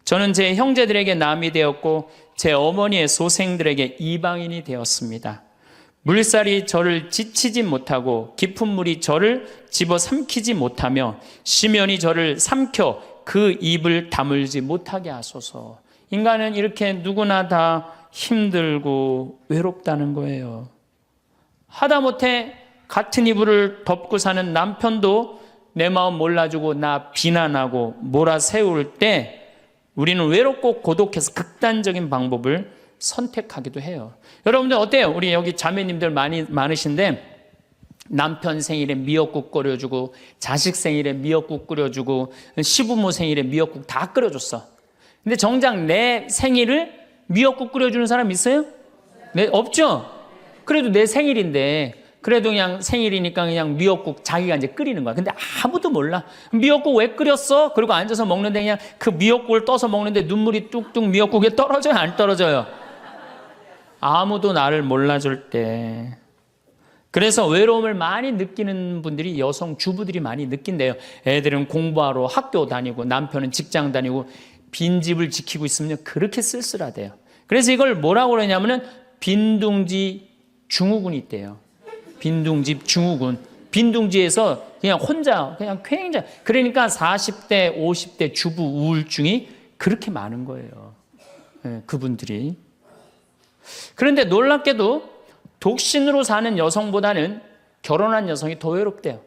저는 제 형제들에게 남이 되었고 제 어머니의 소생들에게 이방인이 되었습니다. 물살이 저를 지치지 못하고 깊은 물이 저를 집어삼키지 못하며 심연이 저를 삼켜 그 입을 다물지 못하게 하소서. 인간은 이렇게 누구나 다 힘들고 외롭다는 거예요. 하다못해 같은 이불을 덮고 사는 남편도 내 마음 몰라주고 나 비난하고 몰아세울 때 우리는 외롭고 고독해서 극단적인 방법을 선택하기도 해요. 여러분들 어때요? 우리 여기 자매님들 많으신데 남편 생일에 미역국 끓여주고 자식 생일에 미역국 끓여주고 시부모 생일에 미역국 다 끓여줬어. 근데 정작 내 생일을 미역국 끓여주는 사람 있어요? 네, 없죠? 그래도 내 생일인데 그래도 그냥 생일이니까 그냥 미역국 자기가 이제 끓이는 거야. 근데 아무도 몰라. 미역국 왜 끓였어? 그리고 앉아서 먹는데 그냥 그 미역국을 떠서 먹는데 눈물이 뚝뚝 미역국에 떨어져요? 안 떨어져요? 아무도 나를 몰라줄 때. 그래서 외로움을 많이 느끼는 분들이 여성 주부들이 많이 느낀대요. 애들은 공부하러 학교 다니고 남편은 직장 다니고 빈집을 지키고 있으면 그렇게 쓸쓸하대요. 그래서 이걸 뭐라고 그러냐면은 빈둥지 증후군이 있대요. 빈둥지 증후군. 빈둥지에서 그냥 혼자 그냥 굉장히 그러니까 40대 50대 주부 우울증이 그렇게 많은 거예요. 네, 그분들이. 그런데 놀랍게도 독신으로 사는 여성보다는 결혼한 여성이 더 외롭대요.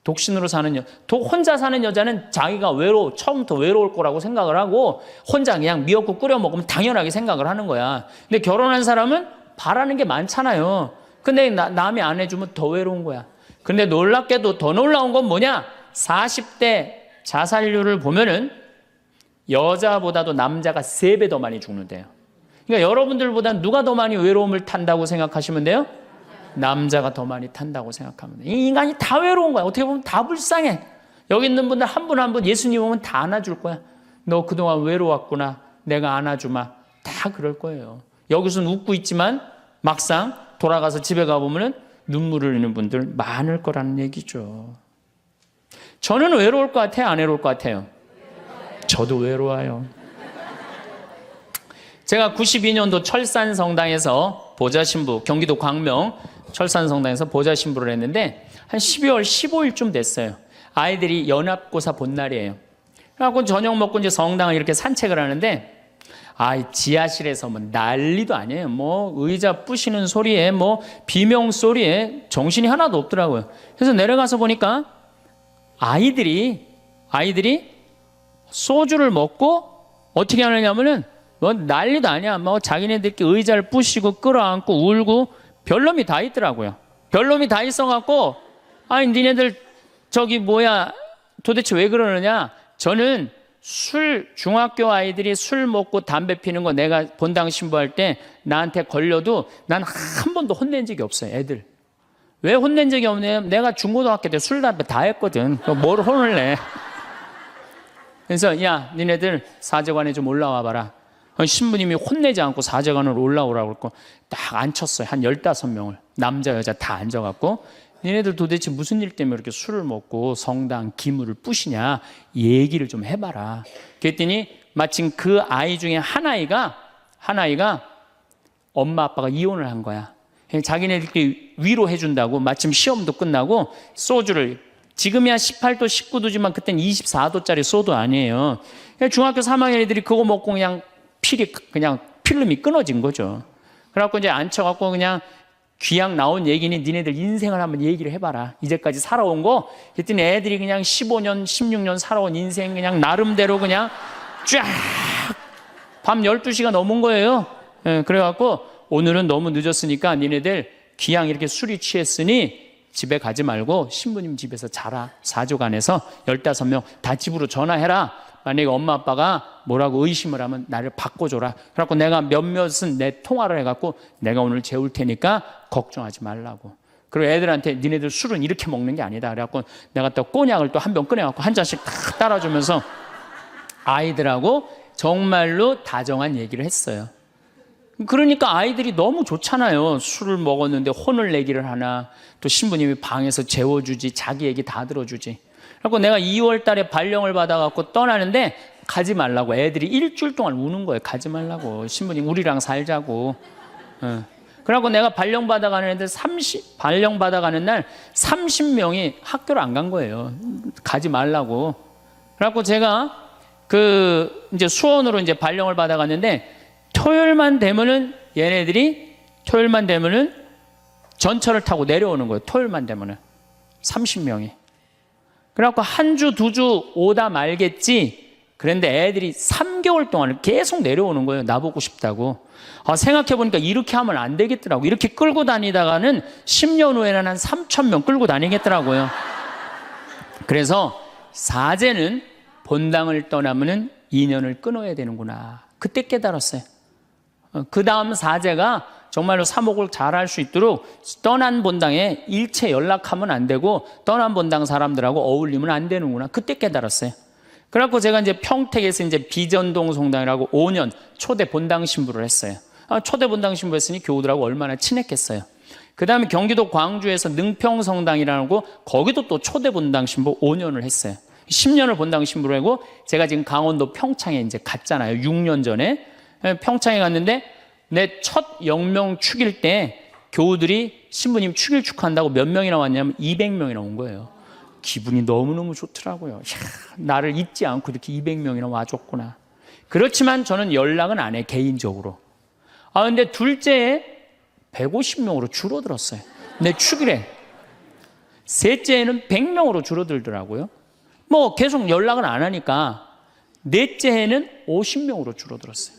독신으로 사는 혼자 사는 여자는 자기가 처음부터 외로울 거라고 생각을 하고 혼자 그냥 미역국 끓여 먹으면 당연하게 생각을 하는 거야. 근데 결혼한 사람은 바라는 게 많잖아요. 근데 남이 안 해주면 더 외로운 거야. 근데 놀랍게도 더 놀라운 건 뭐냐? 40대 자살률을 보면은 여자보다도 남자가 3배 더 많이 죽는데요. 그러니까 여러분들보다 누가 더 많이 외로움을 탄다고 생각하시면 돼요? 남자가 더 많이 탄다고 생각하면 돼요. 이 인간이 다 외로운 거야. 어떻게 보면 다 불쌍해. 여기 있는 분들 한 분 한 분 예수님 오면 다 안아줄 거야. 너 그동안 외로웠구나. 내가 안아주마. 다 그럴 거예요. 여기서는 웃고 있지만 막상 돌아가서 집에 가보면 눈물을 흘리는 분들 많을 거라는 얘기죠. 저는 외로울 것 같아요? 안 외로울 것 같아요? 저도 외로워요. 제가 92년도 철산성당에서 보좌신부, 경기도 광명 철산성당에서 보좌신부를 했는데 한 12월 15일쯤 됐어요. 아이들이 연합고사 본 날이에요. 그래갖고 저녁 먹고 이제 성당을 이렇게 산책을 하는데 지하실에서 뭐 난리도 아니에요. 뭐 의자 부시는 소리에 뭐 비명 소리에 정신이 하나도 없더라고요. 그래서 내려가서 보니까 아이들이 소주를 먹고 어떻게 하느냐면은 뭐 난리도 아니야. 뭐 자기네들끼리 의자를 부시고 끌어안고 울고 별놈이 다 있더라고요. 별놈이 다 있어갖고 니네들 도대체 왜 그러느냐? 저는 중학교 아이들이 술 먹고 담배 피는 거 내가 본당 신부할 때 나한테 걸려도 난 한 번도 혼낸 적이 없어요. 애들. 왜 혼낸 적이 없냐면 내가 중고등학교 때 술, 담배 다 했거든. 뭘 혼을 내. 그래서 야 니네들 사제관에 좀 올라와 봐라. 신부님이 혼내지 않고 사제관으로 올라오라고 그랬고 딱 앉혔어요. 한 15명을. 남자 여자 다 앉아갖고 니네들 도대체 무슨 일 때문에 이렇게 술을 먹고 성당 기물을 부시냐 얘기를 좀 해봐라. 그랬더니 마침 그 아이 중에 한 아이가 엄마 아빠가 이혼을 한 거야. 자기네들끼리 위로해준다고 마침 시험도 끝나고 소주를 지금이야 18도 19도지만 그땐 24도짜리 소도 아니에요. 중학교 3학년 애들이 그거 먹고 그냥 필름이 끊어진 거죠. 그래갖고 이제 앉혀갖고 그냥 귀양 나온 얘기니 니네들 인생을 한번 얘기를 해봐라. 이제까지 살아온 거. 그랬더니 애들이 그냥 15년, 16년 살아온 인생 그냥 나름대로 그냥 쫙 밤 12시가 넘은 거예요. 그래갖고 오늘은 너무 늦었으니까 니네들 귀양 이렇게 술이 취했으니 집에 가지 말고 신부님 집에서 자라. 사족안에서 15명 다 집으로 전화해라. 만약에 엄마 아빠가 뭐라고 의심을 하면 나를 바꿔줘라. 그래갖고 내가 몇몇은 내 통화를 해갖고 내가 오늘 재울 테니까 걱정하지 말라고. 그리고 애들한테 니네들 술은 이렇게 먹는 게 아니다. 그래갖고 내가 또 꼬냑을 또 한 병 꺼내갖고 한 잔씩 딱 따라주면서 아이들하고 정말로 다정한 얘기를 했어요. 그러니까 아이들이 너무 좋잖아요. 술을 먹었는데 혼을 내기를 하나, 또 신부님이 방에서 재워주지, 자기 얘기 다 들어주지. 그래서 내가 2월 달에 발령을 받아갖고 떠나는데 가지 말라고. 애들이 일주일 동안 우는 거예요. 가지 말라고. 신부님 우리랑 살자고. 그래갖고 내가 발령 받아가는 애들 발령 받아가는 날 30명이 학교를 안 간 거예요. 가지 말라고. 그래갖고 제가 이제 수원으로 이제 발령을 받아갔는데 토요일만 되면은 전철을 타고 내려오는 거예요. 토요일만 되면은 30명이. 그래갖고 한 주, 두 주 오다 말겠지. 그런데 애들이 3개월 동안 계속 내려오는 거예요. 나보고 싶다고. 생각해보니까 이렇게 하면 안 되겠더라고. 이렇게 끌고 다니다가는 10년 후에는 한 3,000명 끌고 다니겠더라고요. 그래서 사제는 본당을 떠나면은 인연을 끊어야 되는구나. 그때 깨달았어요. 그 다음 사제가 정말로 사목을 잘할 수 있도록 떠난 본당에 일체 연락하면 안 되고 떠난 본당 사람들하고 어울리면 안 되는구나. 그때 깨달았어요. 그래갖고 제가 이제 평택에서 이제 비전동 성당이라고 5년 초대 본당 신부를 했어요. 초대 본당 신부 했으니 교우들하고 얼마나 친했겠어요. 그 다음에 경기도 광주에서 능평 성당이라고 거기도 또 초대 본당 신부 5년을 했어요. 10년을 본당 신부로 하고 제가 지금 강원도 평창에 이제 갔잖아요. 6년 전에. 평창에 갔는데 내 첫 영명 축일 때 교우들이 신부님 축일 축하한다고 몇 명이나 왔냐면 200명이나 온 거예요. 기분이 너무너무 좋더라고요. 이야, 나를 잊지 않고 이렇게 200명이나 와줬구나. 그렇지만 저는 연락은 안 해, 개인적으로. 근데 둘째에 150명으로 줄어들었어요. 내 축일에. 셋째에는 100명으로 줄어들더라고요. 뭐 계속 연락은 안 하니까 넷째 해는 50명으로 줄어들었어요.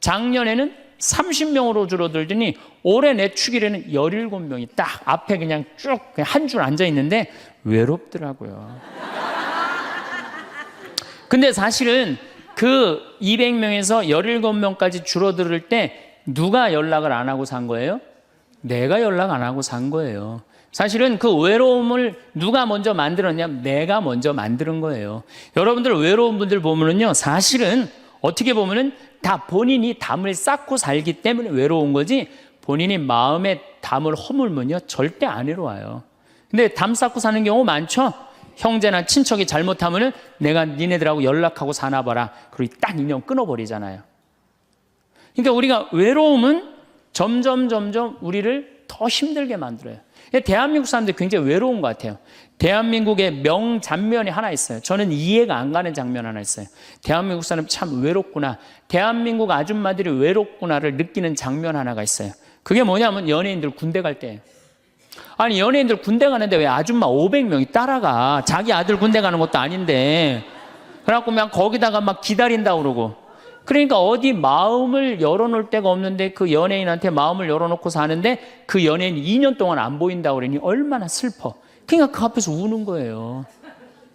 작년에는 30명으로 줄어들더니 올해 내 축일에는 17명이 딱 앞에 그냥 쭉 한 줄 앉아 있는데 외롭더라고요. 근데 사실은 그 200명에서 17명까지 줄어들 때 누가 연락을 안 하고 산 거예요? 내가 연락 안 하고 산 거예요. 사실은 그 외로움을 누가 먼저 만들었냐면 내가 먼저 만드는 거예요. 여러분들 외로운 분들 보면은요, 사실은 어떻게 보면은 다 본인이 담을 쌓고 살기 때문에 외로운 거지, 본인이 마음에 담을 허물면요 절대 안 외로워요. 근데 담 쌓고 사는 경우 많죠. 형제나 친척이 잘못하면은 내가 니네들하고 연락하고 사나 봐라. 그리고 딱 인연 끊어버리잖아요. 그러니까 우리가 외로움은 점점 우리를 더 힘들게 만들어요. 대한민국 사람들이 굉장히 외로운 것 같아요. 대한민국의 명장면이 하나 있어요. 저는 이해가 안 가는 장면 하나 있어요. 대한민국 사람 참 외롭구나, 대한민국 아줌마들이 외롭구나를 느끼는 장면 하나가 있어요. 그게 뭐냐면 연예인들 군대 갈 때예요. 아니, 연예인들 군대 가는데 왜 아줌마 500명이 따라가? 자기 아들 군대 가는 것도 아닌데. 그래갖고 그냥 거기다가 막 기다린다고 그러고. 그러니까 어디 마음을 열어놓을 데가 없는데 그 연예인한테 마음을 열어놓고 사는데 그 연예인 2년 동안 안 보인다고 그러니 얼마나 슬퍼. 그러니까 그 앞에서 우는 거예요.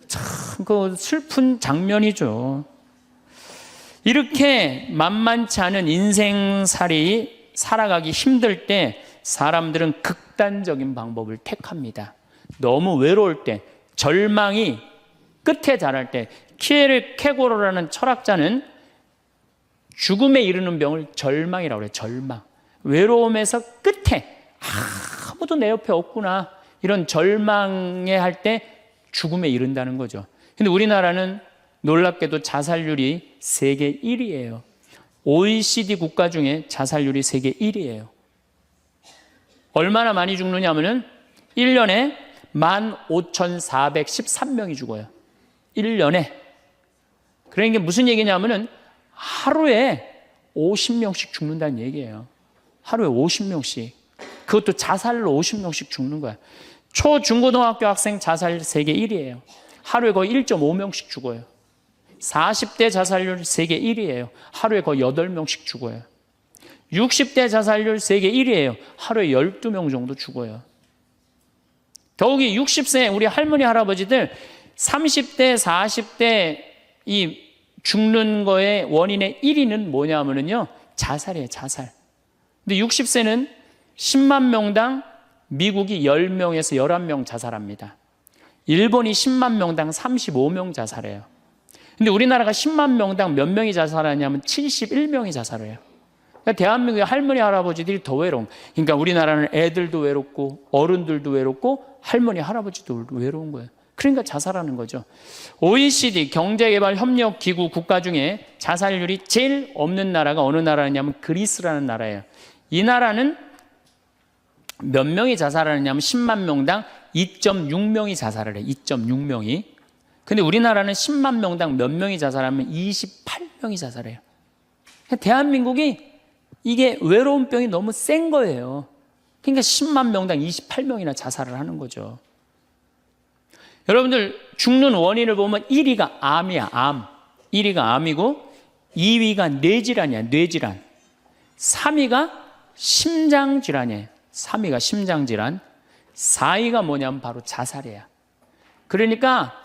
참 그 슬픈 장면이죠. 이렇게 만만치 않은 인생살이 살아가기 힘들 때 사람들은 극단적인 방법을 택합니다. 너무 외로울 때, 절망이 끝에 달할 때, 키에르 케고로라는 철학자는 죽음에 이르는 병을 절망이라고 그래요. 절망. 외로움에서 끝에 아무도 내 옆에 없구나, 이런 절망에 할 때 죽음에 이른다는 거죠. 근데 우리나라는 놀랍게도 자살률이 세계 1위예요. OECD 국가 중에 자살률이 세계 1위예요. 얼마나 많이 죽느냐 하면은 1년에 15,413명이 죽어요. 1년에. 그러니까 무슨 얘기냐면은 하루에 50명씩 죽는다는 얘기예요. 하루에 50명씩. 그것도 자살로 50명씩 죽는 거야. 초, 중고등학교 학생 자살 세계 1위예요. 하루에 거의 1.5명씩 죽어요. 40대 자살률 세계 1위예요. 하루에 거의 8명씩 죽어요. 60대 자살률 세계 1위예요. 하루에 12명 정도 죽어요. 더욱이 60세 우리 할머니 할아버지들 30대 40대 이 죽는 거의 원인의 1위는 뭐냐면요, 자살이에요, 자살. 근데 60세는 10만 명당 미국이 10명에서 11명 자살합니다. 일본이 10만 명당 35명 자살해요. 근데 우리나라가 10만 명당 몇 명이 자살하냐면 71명이 자살해요. 그러니까 대한민국의 할머니, 할아버지들이 더 외로운. 그러니까 우리나라는 애들도 외롭고 어른들도 외롭고 할머니, 할아버지도 외로운 거예요. 그러니까 자살하는 거죠. OECD 경제개발협력기구 국가 중에 자살률이 제일 없는 나라가 어느 나라냐면 그리스라는 나라예요. 이 나라는 몇 명이 자살하느냐면 10만 명당 2.6명이 자살을 해요. 2.6명이. 근데 우리나라는 10만 명당 몇 명이 자살하면 28명이 자살해요. 대한민국이 이게 외로운 병이 너무 센 거예요. 그러니까 10만 명당 28명이나 자살을 하는 거죠. 여러분들 죽는 원인을 보면 1위가 암이야, 암. 1위가 암이고 2위가 뇌질환이야, 뇌질환. 3위가 심장질환이에요. 3위가 심장질환. 4위가 뭐냐면 바로 자살이에요. 그러니까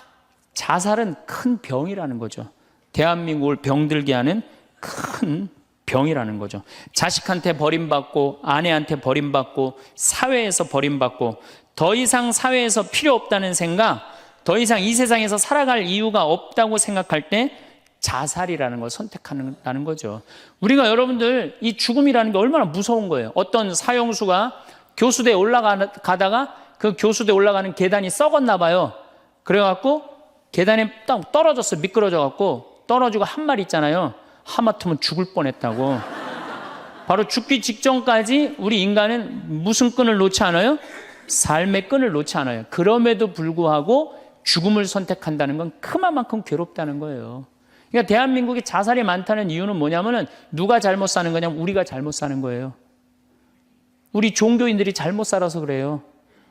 자살은 큰 병이라는 거죠. 대한민국을 병들게 하는 큰 병이라는 거죠. 자식한테 버림받고 아내한테 버림받고 사회에서 버림받고 더 이상 사회에서 필요 없다는 생각, 더 이상 이 세상에서 살아갈 이유가 없다고 생각할 때 자살이라는 걸 선택하는 거죠. 우리가 여러분들 이 죽음이라는 게 얼마나 무서운 거예요. 어떤 사형수가 교수대에 올라가다가 그 교수대에 올라가는 계단이 썩었나 봐요. 그래갖고 계단에 딱 떨어졌어. 미끄러져갖고 떨어지고 한 말 있잖아요. 하마터면 죽을 뻔했다고. 바로 죽기 직전까지 우리 인간은 무슨 끈을 놓지 않아요? 삶의 끈을 놓지 않아요. 그럼에도 불구하고 죽음을 선택한다는 건 그만큼 괴롭다는 거예요. 그러니까 대한민국이 자살이 많다는 이유는 뭐냐면은 누가 잘못 사는 거냐면 우리가 잘못 사는 거예요. 우리 종교인들이 잘못 살아서 그래요.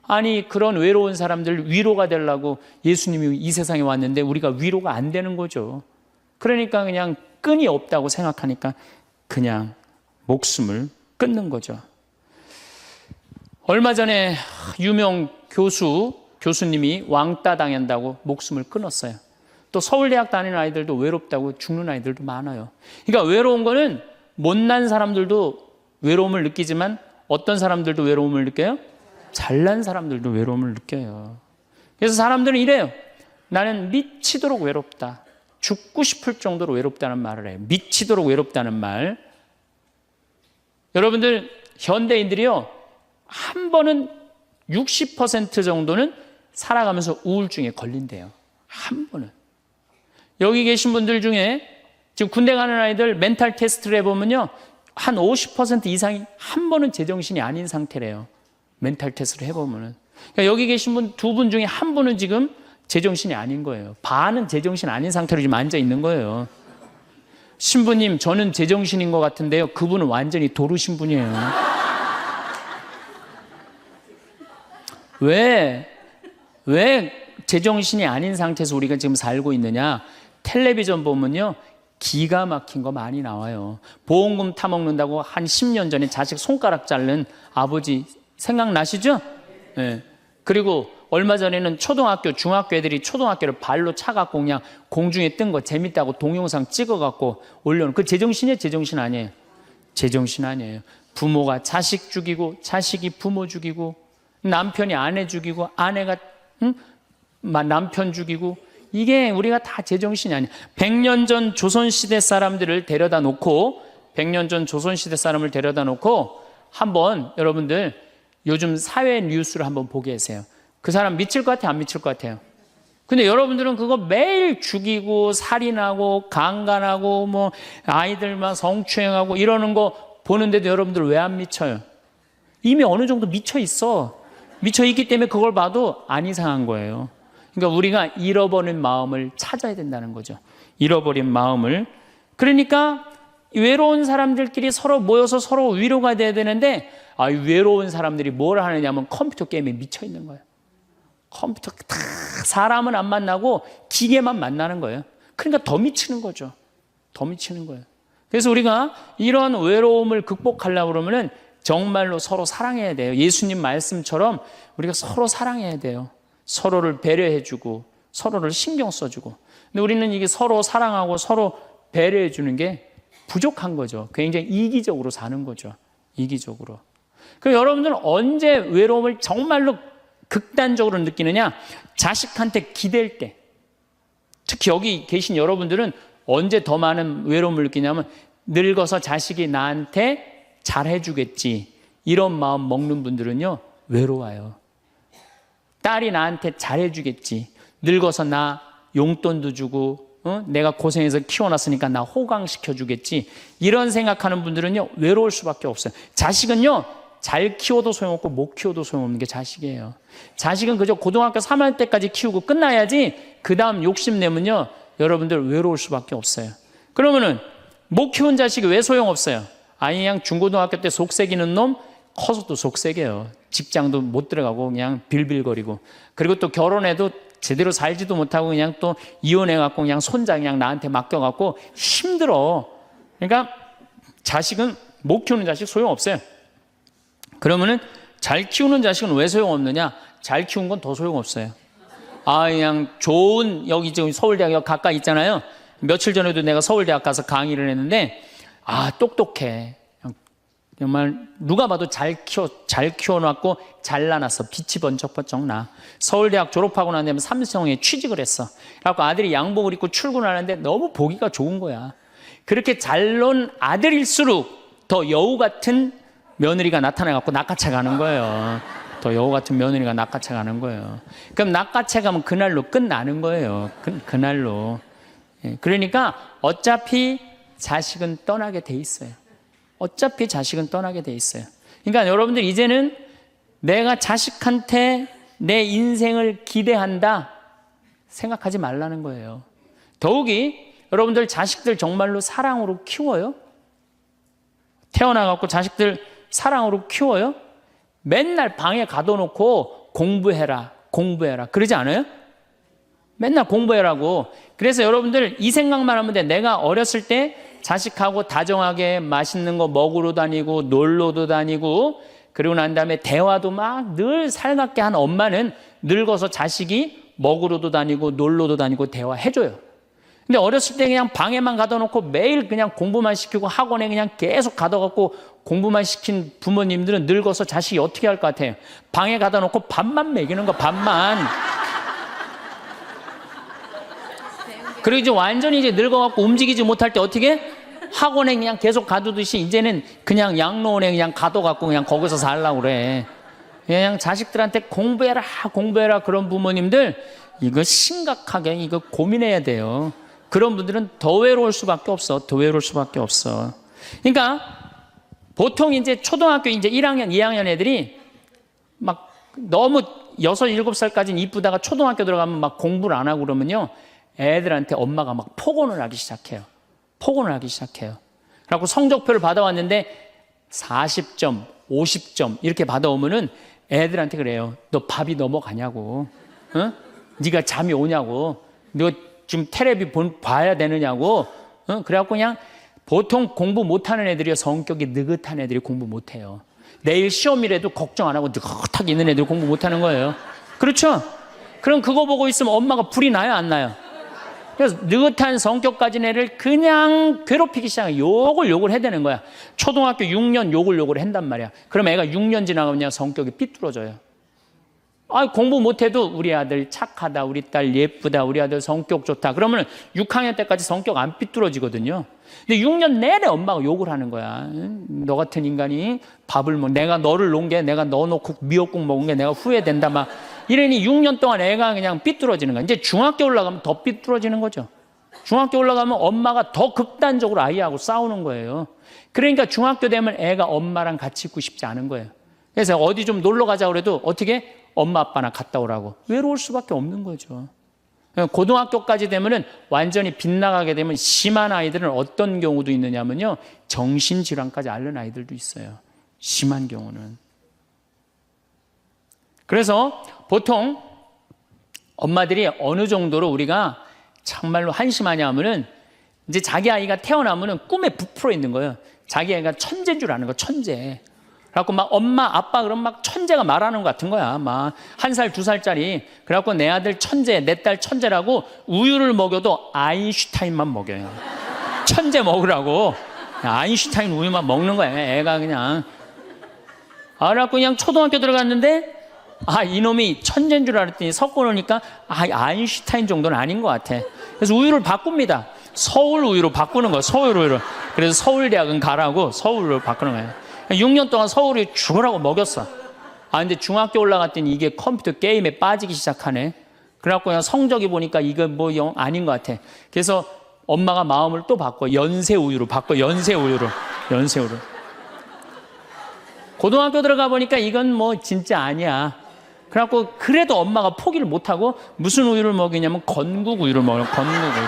아니 그런 외로운 사람들 위로가 되려고 예수님이 이 세상에 왔는데 우리가 위로가 안 되는 거죠. 그러니까 그냥 끈이 없다고 생각하니까 그냥 목숨을 끊는 거죠. 얼마 전에 유명 교수님이 왕따 당한다고 목숨을 끊었어요. 또 서울대학 다니는 아이들도 외롭다고 죽는 아이들도 많아요. 그러니까 외로운 거는 못난 사람들도 외로움을 느끼지만 어떤 사람들도 외로움을 느껴요? 잘난 사람들도 외로움을 느껴요. 그래서 사람들은 이래요. 나는 미치도록 외롭다. 죽고 싶을 정도로 외롭다는 말을 해요. 미치도록 외롭다는 말. 여러분들 현대인들이요, 한 번은 60% 정도는 살아가면서 우울증에 걸린대요. 한 번은. 여기 계신 분들 중에 지금 군대 가는 아이들 멘탈 테스트를 해보면요, 한 50% 이상이 한 번은 제정신이 아닌 상태래요. 멘탈 테스트를 해보면은. 그러니까 여기 계신 분 두 분 중에 한 분은 지금 제정신이 아닌 거예요. 반은 제정신 아닌 상태로 지금 앉아 있는 거예요. 신부님, 저는 제정신인 것 같은데요. 그분은 완전히 도루 신분이에요. 왜 제정신이 아닌 상태에서 우리가 지금 살고 있느냐? 텔레비전 보면요, 기가 막힌 거 많이 나와요. 보험금 타먹는다고 한 10년 전에 자식 손가락 자른 아버지 생각나시죠? 네. 그리고 얼마 전에는 초등학교, 중학교 애들이 초등학교를 발로 차갖고 그냥 공중에 뜬 거 재밌다고 동영상 찍어갖고 올려놓은, 그 제정신이에요? 제정신 아니에요? 제정신 아니에요. 부모가 자식 죽이고, 자식이 부모 죽이고, 남편이 아내 죽이고, 아내가 남편 죽이고, 이게 우리가 다 제정신이 아니에요. 100년 전 조선시대 사람들을 데려다 놓고, 100년 전 조선시대 사람을 데려다 놓고 한번 여러분들 요즘 사회 뉴스를 한번 보게 하세요. 그 사람 미칠 것 같아요? 안 미칠 것 같아요? 근데 여러분들은 그거 매일 죽이고 살인하고 강간하고 뭐 아이들만 성추행하고 이러는 거 보는데도 여러분들 왜 안 미쳐요? 이미 어느 정도 미쳐 있어. 미쳐 있기 때문에 그걸 봐도 안 이상한 거예요. 그러니까 우리가 잃어버린 마음을 찾아야 된다는 거죠. 잃어버린 마음을. 그러니까 외로운 사람들끼리 서로 모여서 서로 위로가 돼야 되는데, 외로운 사람들이 뭘 하느냐면 컴퓨터 게임에 미쳐 있는 거예요. 컴퓨터 다 사람은 안 만나고 기계만 만나는 거예요. 그러니까 더 미치는 거죠. 더 미치는 거예요. 그래서 우리가 이런 외로움을 극복하려고 그러면은 정말로 서로 사랑해야 돼요. 예수님 말씀처럼 우리가 서로 사랑해야 돼요. 서로를 배려해주고 서로를 신경 써주고. 근데 우리는 이게 서로 사랑하고 서로 배려해 주는 게 부족한 거죠. 굉장히 이기적으로 사는 거죠. 이기적으로. 그럼 여러분들은 언제 외로움을 정말로 극단적으로 느끼느냐? 자식한테 기댈 때. 특히 여기 계신 여러분들은 언제 더 많은 외로움을 느끼냐면 늙어서 자식이 나한테 잘해주겠지. 이런 마음 먹는 분들은요, 외로워요. 딸이 나한테 잘해주겠지. 늙어서 나 용돈도 주고, 내가 고생해서 키워놨으니까 나 호강시켜주겠지. 이런 생각하는 분들은요, 외로울 수밖에 없어요. 자식은요, 잘 키워도 소용없고 못 키워도 소용없는 게 자식이에요. 자식은 그저 고등학교 3학년 때까지 키우고 끝나야지 그 다음 욕심내면요, 여러분들 외로울 수밖에 없어요. 그러면은 못 키운 자식이 왜 소용없어요? 아니 그냥 중고등학교 때 속새기는 놈 커서도 속새겨요. 직장도 못 들어가고 그냥 빌빌거리고, 그리고 또 결혼해도 제대로 살지도 못하고 그냥 또 이혼해갖고 그냥 손자 그냥 나한테 맡겨갖고 힘들어. 그러니까 자식은 못 키우는 자식 소용없어요. 그러면은 잘 키우는 자식은 왜 소용없느냐? 잘 키운 건 더 소용없어요. 아, 그냥 좋은, 여기 지금 서울대학 가까이 있잖아요. 며칠 전에도 내가 서울대학 가서 강의를 했는데, 아, 똑똑해. 정말 누가 봐도 잘 키워놨고 잘라놨어. 빛이 번쩍번쩍 나. 서울대학 졸업하고 난 다음에 삼성에 취직을 했어. 그래갖고 아들이 양복을 입고 출근하는데 너무 보기가 좋은 거야. 그렇게 잘 논 아들일수록 더 여우 같은 며느리가 나타나갖고 낚아채 가는 거예요. 더 여우 같은 며느리가 낚아채 가는 거예요. 그럼 낚아채 가면 그날로 끝나는 거예요. 그날로. 그러니까 어차피 자식은 떠나게 돼 있어요. 어차피 자식은 떠나게 돼 있어요. 그러니까 여러분들 이제는 내가 자식한테 내 인생을 기대한다 생각하지 말라는 거예요. 더욱이 여러분들 자식들 정말로 사랑으로 키워요? 태어나갖고 자식들 사랑으로 키워요? 맨날 방에 가둬놓고 공부해라 그러지 않아요? 맨날 공부해라고. 그래서 여러분들 이 생각만 하면 돼. 내가 어렸을 때 자식하고 다정하게 맛있는 거 먹으러 다니고 놀러도 다니고, 그리고 난 다음에 대화도 막 늘 살갑게 한 엄마는 늙어서 자식이 먹으러도 다니고 놀러도 다니고 대화해줘요. 근데 어렸을 때 그냥 방에만 가둬놓고 매일 그냥 공부만 시키고 학원에 그냥 계속 가둬갖고 공부만 시킨 부모님들은 늙어서 자식이 어떻게 할 것 같아요? 방에 가둬놓고 밥만 먹이는 거, 밥만. 그리고 이제 완전히 이제 늙어갖고 움직이지 못할 때 어떻게? 학원에 그냥 계속 가두듯이 이제는 그냥 양로원에 그냥 가둬갖고 그냥 거기서 살라고 그래. 그냥 자식들한테 공부해라 그런 부모님들, 이거 심각하게 이거 고민해야 돼요. 그런 분들은 더 외로울 수밖에 없어. 더 외로울 수밖에 없어. 그러니까 보통 이제 초등학교 이제 1학년, 2학년 애들이 막 너무 6, 7살까지는 이쁘다가 초등학교 들어가면 막 공부를 안 하고 그러면요, 애들한테 엄마가 막 폭언을 하기 시작해요. 그래갖고 성적표를 받아왔는데 40점, 50점 이렇게 받아오면은 애들한테 그래요. 너 밥이 넘어가냐고. 어? 네가 잠이 오냐고. 너 지금 텔레비 봐야 되느냐고. 그래갖고 그냥 보통 공부 못하는 애들이요, 성격이 느긋한 애들이 공부 못해요. 내일 시험이라도 걱정 안 하고 느긋하게 있는 애들이 공부 못하는 거예요. 그렇죠? 그럼 그거 보고 있으면 엄마가 불이 나요, 안 나요? 그래서 느긋한 성격 가진 애를 그냥 괴롭히기 시작해. 욕을 해대는 거야. 초등학교 6년 욕을 한단 말이야. 그럼 애가 6년 지나가면 성격이 삐뚤어져요. 아, 공부 못해도 우리 아들 착하다, 우리 딸 예쁘다, 우리 아들 성격 좋다. 그러면 6학년 때까지 성격 안 삐뚤어지거든요. 근데 6년 내내 엄마가 욕을 하는 거야. 너 같은 인간이 밥을 내가 너를 놓은 게, 내가 너 놓고 미역국 먹은 게 내가 후회된다 막 이러니 6년 동안 애가 그냥 삐뚤어지는 거야. 이제 중학교 올라가면 더 삐뚤어지는 거죠. 중학교 올라가면 엄마가 더 극단적으로 아이하고 싸우는 거예요. 그러니까 중학교 되면 애가 엄마랑 같이 있고 싶지 않은 거예요. 그래서 어디 좀 놀러 가자 그래도 어떻게? 엄마 아빠나 갔다 오라고. 외로울 수밖에 없는 거죠. 고등학교까지 되면은 완전히 빗나가게 되면 심한 아이들은 어떤 경우도 있느냐면요, 정신질환까지 앓는 아이들도 있어요. 심한 경우는. 그래서 보통 엄마들이 어느 정도로 우리가 정말로 한심하냐 하면은 이제 자기 아이가 태어나면은 꿈에 부풀어 있는 거예요. 자기 아이가 천재인 줄 아는 거, 천재. 그래갖고 막 엄마, 아빠 그러면 막 천재가 말하는 것 같은 거야. 막 1살, 2살짜리. 그래갖고 내 아들 천재, 내 딸 천재라고 우유를 먹여도 아인슈타인만 먹여요. 천재 먹으라고. 아인슈타인 우유만 먹는 거야. 애가 그냥. 그래갖고 그냥 초등학교 들어갔는데 이놈이 천재인 줄 알았더니 섞어 놓으니까 아인슈타인 정도는 아닌 것 같아. 그래서 우유를 바꿉니다. 서울 우유로 바꾸는 거야. 서울 우유로. 그래서 서울대학은 가라고 서울로 바꾸는 거야. 6년 동안 서울에 죽으라고 먹였어. 근데 중학교 올라갔더니 이게 컴퓨터 게임에 빠지기 시작하네. 그래갖고 그냥 성적이 보니까 이거 뭐 영 아닌 것 같아. 그래서 엄마가 마음을 또 바꿔. 연세 우유로 바꿔. 연세 우유로. 고등학교 들어가 보니까 이건 뭐 진짜 아니야. 그래갖고 그래도 엄마가 포기를 못하고 무슨 우유를 먹이냐면 건국 우유를 먹어요. 건국 우유를.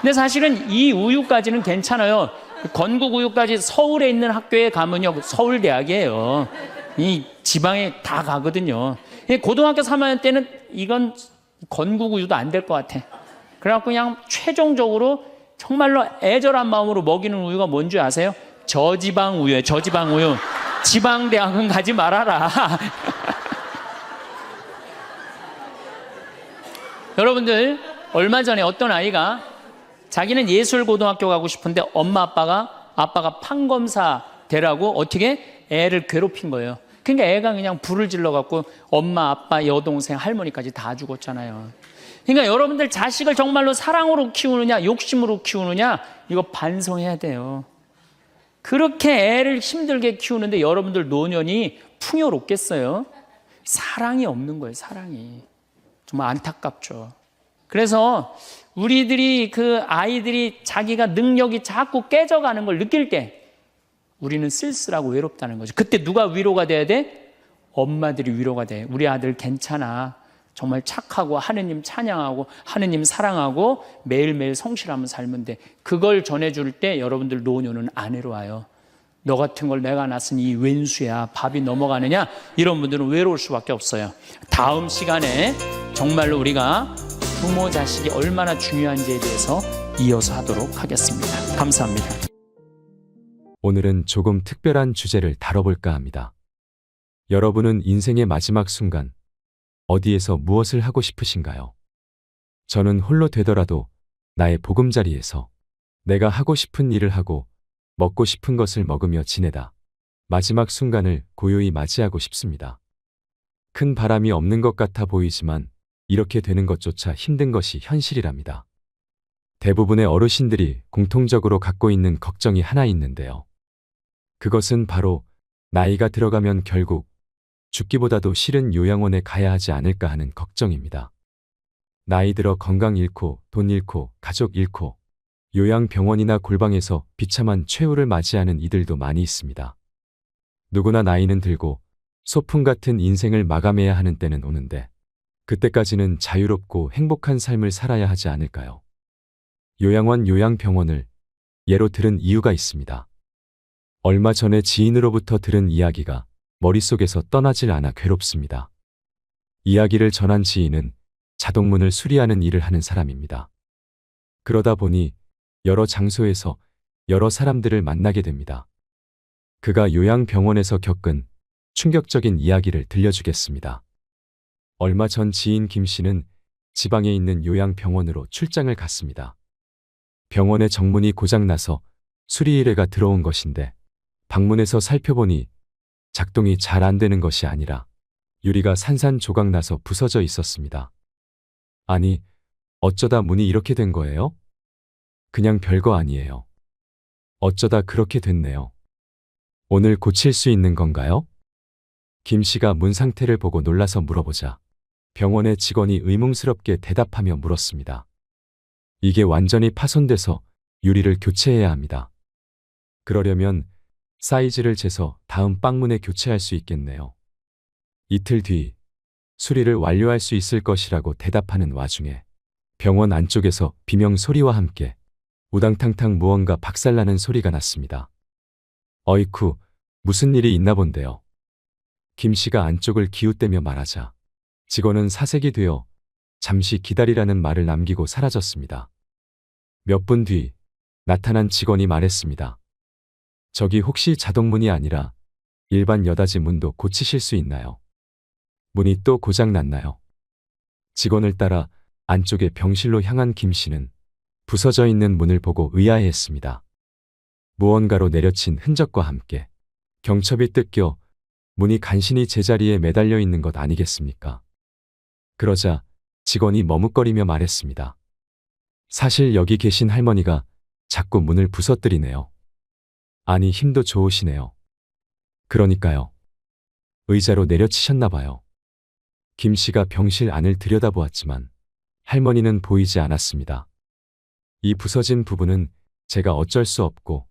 근데 사실은 이 우유까지는 괜찮아요. 건국 우유까지 서울에 있는 학교에 가면요. 서울대학이에요. 이 지방에 다 가거든요. 고등학교 3학년 때는 이건 건국 우유도 안 될 것 같아. 그래갖고 그냥 최종적으로 정말로 애절한 마음으로 먹이는 우유가 뭔지 아세요? 저지방 우유예요. 저지방 우유. 지방대학은 가지 말아라. 여러분들 얼마 전에 어떤 아이가 자기는 예술고등학교 가고 싶은데 엄마 아빠가 판검사 되라고 어떻게 애를 괴롭힌 거예요. 그러니까 애가 그냥 불을 질러갖고 엄마 아빠 여동생 할머니까지 다 죽었잖아요. 그러니까 여러분들 자식을 정말로 사랑으로 키우느냐 욕심으로 키우느냐 이거 반성해야 돼요. 그렇게 애를 힘들게 키우는데 여러분들 노년이 풍요롭겠어요? 사랑이 없는 거예요. 사랑이. 정말 안타깝죠. 그래서 우리들이 그 아이들이 자기가 능력이 자꾸 깨져가는 걸 느낄 때 우리는 쓸쓸하고 외롭다는 거죠. 그때 누가 위로가 돼야 돼? 엄마들이 위로가 돼. 우리 아들 괜찮아. 정말 착하고 하느님 찬양하고 하느님 사랑하고 매일매일 성실하면 살면 돼. 그걸 전해줄 때 여러분들 노년은 안 외로워요. 너 같은 걸 내가 낳았으니 이 웬수야. 밥이 넘어가느냐? 이런 분들은 외로울 수밖에 없어요. 다음 시간에 정말로 우리가 부모 자식이 얼마나 중요한지에 대해서 이어서 하도록 하겠습니다. 감사합니다. 오늘은 조금 특별한 주제를 다뤄볼까 합니다. 여러분은 인생의 마지막 순간 어디에서 무엇을 하고 싶으신가요? 저는 홀로 되더라도 나의 보금자리에서 내가 하고 싶은 일을 하고 먹고 싶은 것을 먹으며 지내다 마지막 순간을 고요히 맞이하고 싶습니다. 큰 바람이 없는 것 같아 보이지만 이렇게 되는 것조차 힘든 것이 현실이랍니다. 대부분의 어르신들이 공통적으로 갖고 있는 걱정이 하나 있는데요. 그것은 바로 나이가 들어가면 결국 죽기보다도 싫은 요양원에 가야 하지 않을까 하는 걱정입니다. 나이 들어 건강 잃고 돈 잃고 가족 잃고 요양병원이나 골방에서 비참한 최후를 맞이하는 이들도 많이 있습니다. 누구나 나이는 들고 소풍 같은 인생을 마감해야 하는 때는 오는데 그때까지는 자유롭고 행복한 삶을 살아야 하지 않을까요? 요양원, 요양병원을 예로 들은 이유가 있습니다. 얼마 전에 지인으로부터 들은 이야기가 머릿속에서 떠나질 않아 괴롭습니다. 이야기를 전한 지인은 자동문을 수리하는 일을 하는 사람입니다. 그러다 보니 여러 장소에서 여러 사람들을 만나게 됩니다. 그가 요양병원에서 겪은 충격적인 이야기를 들려주겠습니다. 얼마 전 지인 김 씨는 지방에 있는 요양병원으로 출장을 갔습니다. 병원의 정문이 고장나서 수리 의뢰가 들어온 것인데 방문해서 살펴보니 작동이 잘 안 되는 것이 아니라 유리가 산산조각 나서 부서져 있었습니다. 아니, 어쩌다 문이 이렇게 된 거예요? 그냥 별거 아니에요. 어쩌다 그렇게 됐네요. 오늘 고칠 수 있는 건가요? 김 씨가 문 상태를 보고 놀라서 물어보자 병원의 직원이 의문스럽게 대답하며 물었습니다. 이게 완전히 파손돼서 유리를 교체해야 합니다. 그러려면 사이즈를 재서 다음 빵문에 교체할 수 있겠네요. 이틀 뒤 수리를 완료할 수 있을 것이라고 대답하는 와중에 병원 안쪽에서 비명 소리와 함께 우당탕탕 무언가 박살나는 소리가 났습니다. 어이쿠, 무슨 일이 있나 본데요. 김 씨가 안쪽을 기웃대며 말하자 직원은 사색이 되어 잠시 기다리라는 말을 남기고 사라졌습니다. 몇 분 뒤 나타난 직원이 말했습니다. 저기 혹시 자동문이 아니라 일반 여닫이 문도 고치실 수 있나요? 문이 또 고장 났나요? 직원을 따라 안쪽의 병실로 향한 김 씨는 부서져 있는 문을 보고 의아해했습니다. 무언가로 내려친 흔적과 함께 경첩이 뜯겨 문이 간신히 제자리에 매달려 있는 것 아니겠습니까? 그러자 직원이 머뭇거리며 말했습니다. 사실 여기 계신 할머니가 자꾸 문을 부서뜨리네요. 아니, 힘도 좋으시네요. 그러니까요. 의자로 내려치셨나 봐요. 김 씨가 병실 안을 들여다보았지만 할머니는 보이지 않았습니다. 이 부서진 부분은 제가 어쩔 수 없고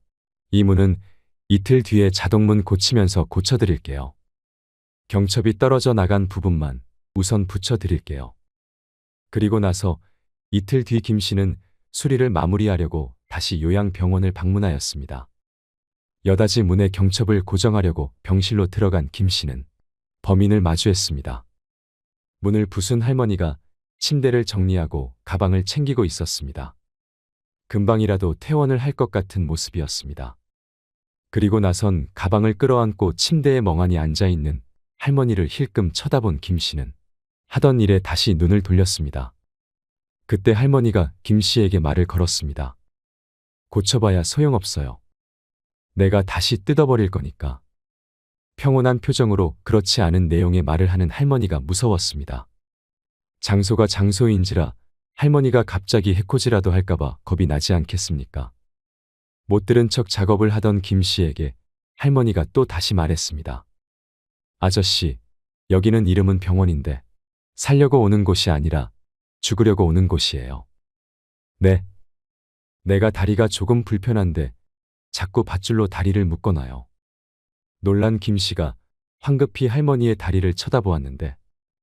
이 문은 이틀 뒤에 자동문 고치면서 고쳐드릴게요. 경첩이 떨어져 나간 부분만 우선 붙여드릴게요. 그리고 나서 이틀 뒤 김 씨는 수리를 마무리하려고 다시 요양병원을 방문하였습니다. 여닫이 문에 경첩을 고정하려고 병실로 들어간 김 씨는 범인을 마주했습니다. 문을 부순 할머니가 침대를 정리하고 가방을 챙기고 있었습니다. 금방이라도 퇴원을 할 것 같은 모습이었습니다. 그리고 나선 가방을 끌어안고 침대에 멍하니 앉아있는 할머니를 힐끔 쳐다본 김 씨는 하던 일에 다시 눈을 돌렸습니다. 그때 할머니가 김 씨에게 말을 걸었습니다. 고쳐봐야 소용없어요. 내가 다시 뜯어버릴 거니까. 평온한 표정으로 그렇지 않은 내용의 말을 하는 할머니가 무서웠습니다. 장소가 장소인지라 할머니가 갑자기 해코지라도 할까봐 겁이 나지 않겠습니까? 못 들은 척 작업을 하던 김 씨에게 할머니가 또 다시 말했습니다. 아저씨, 여기는 이름은 병원인데 살려고 오는 곳이 아니라 죽으려고 오는 곳이에요. 네. 내가 다리가 조금 불편한데 자꾸 밧줄로 다리를 묶어놔요. 놀란 김 씨가 황급히 할머니의 다리를 쳐다보았는데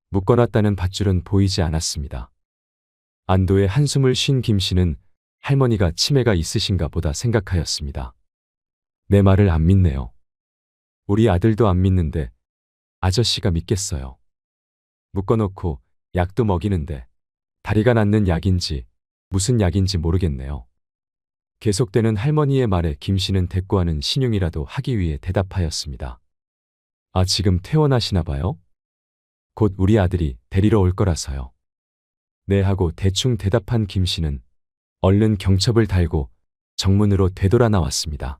묶어놨다는 밧줄은 보이지 않았습니다. 안도의 한숨을 쉰 김 씨는 할머니가 치매가 있으신가 보다 생각하였습니다. 내 말을 안 믿네요. 우리 아들도 안 믿는데 아저씨가 믿겠어요. 묶어놓고 약도 먹이는데 다리가 낫는 약인지 무슨 약인지 모르겠네요. 계속되는 할머니의 말에 김 씨는 대꾸하는 신용이라도 하기 위해 대답하였습니다. 아, 지금 퇴원하시나 봐요? 곧 우리 아들이 데리러 올 거라서요. 네 하고 대충 대답한 김 씨는 얼른 경첩을 달고 정문으로 되돌아 나왔습니다.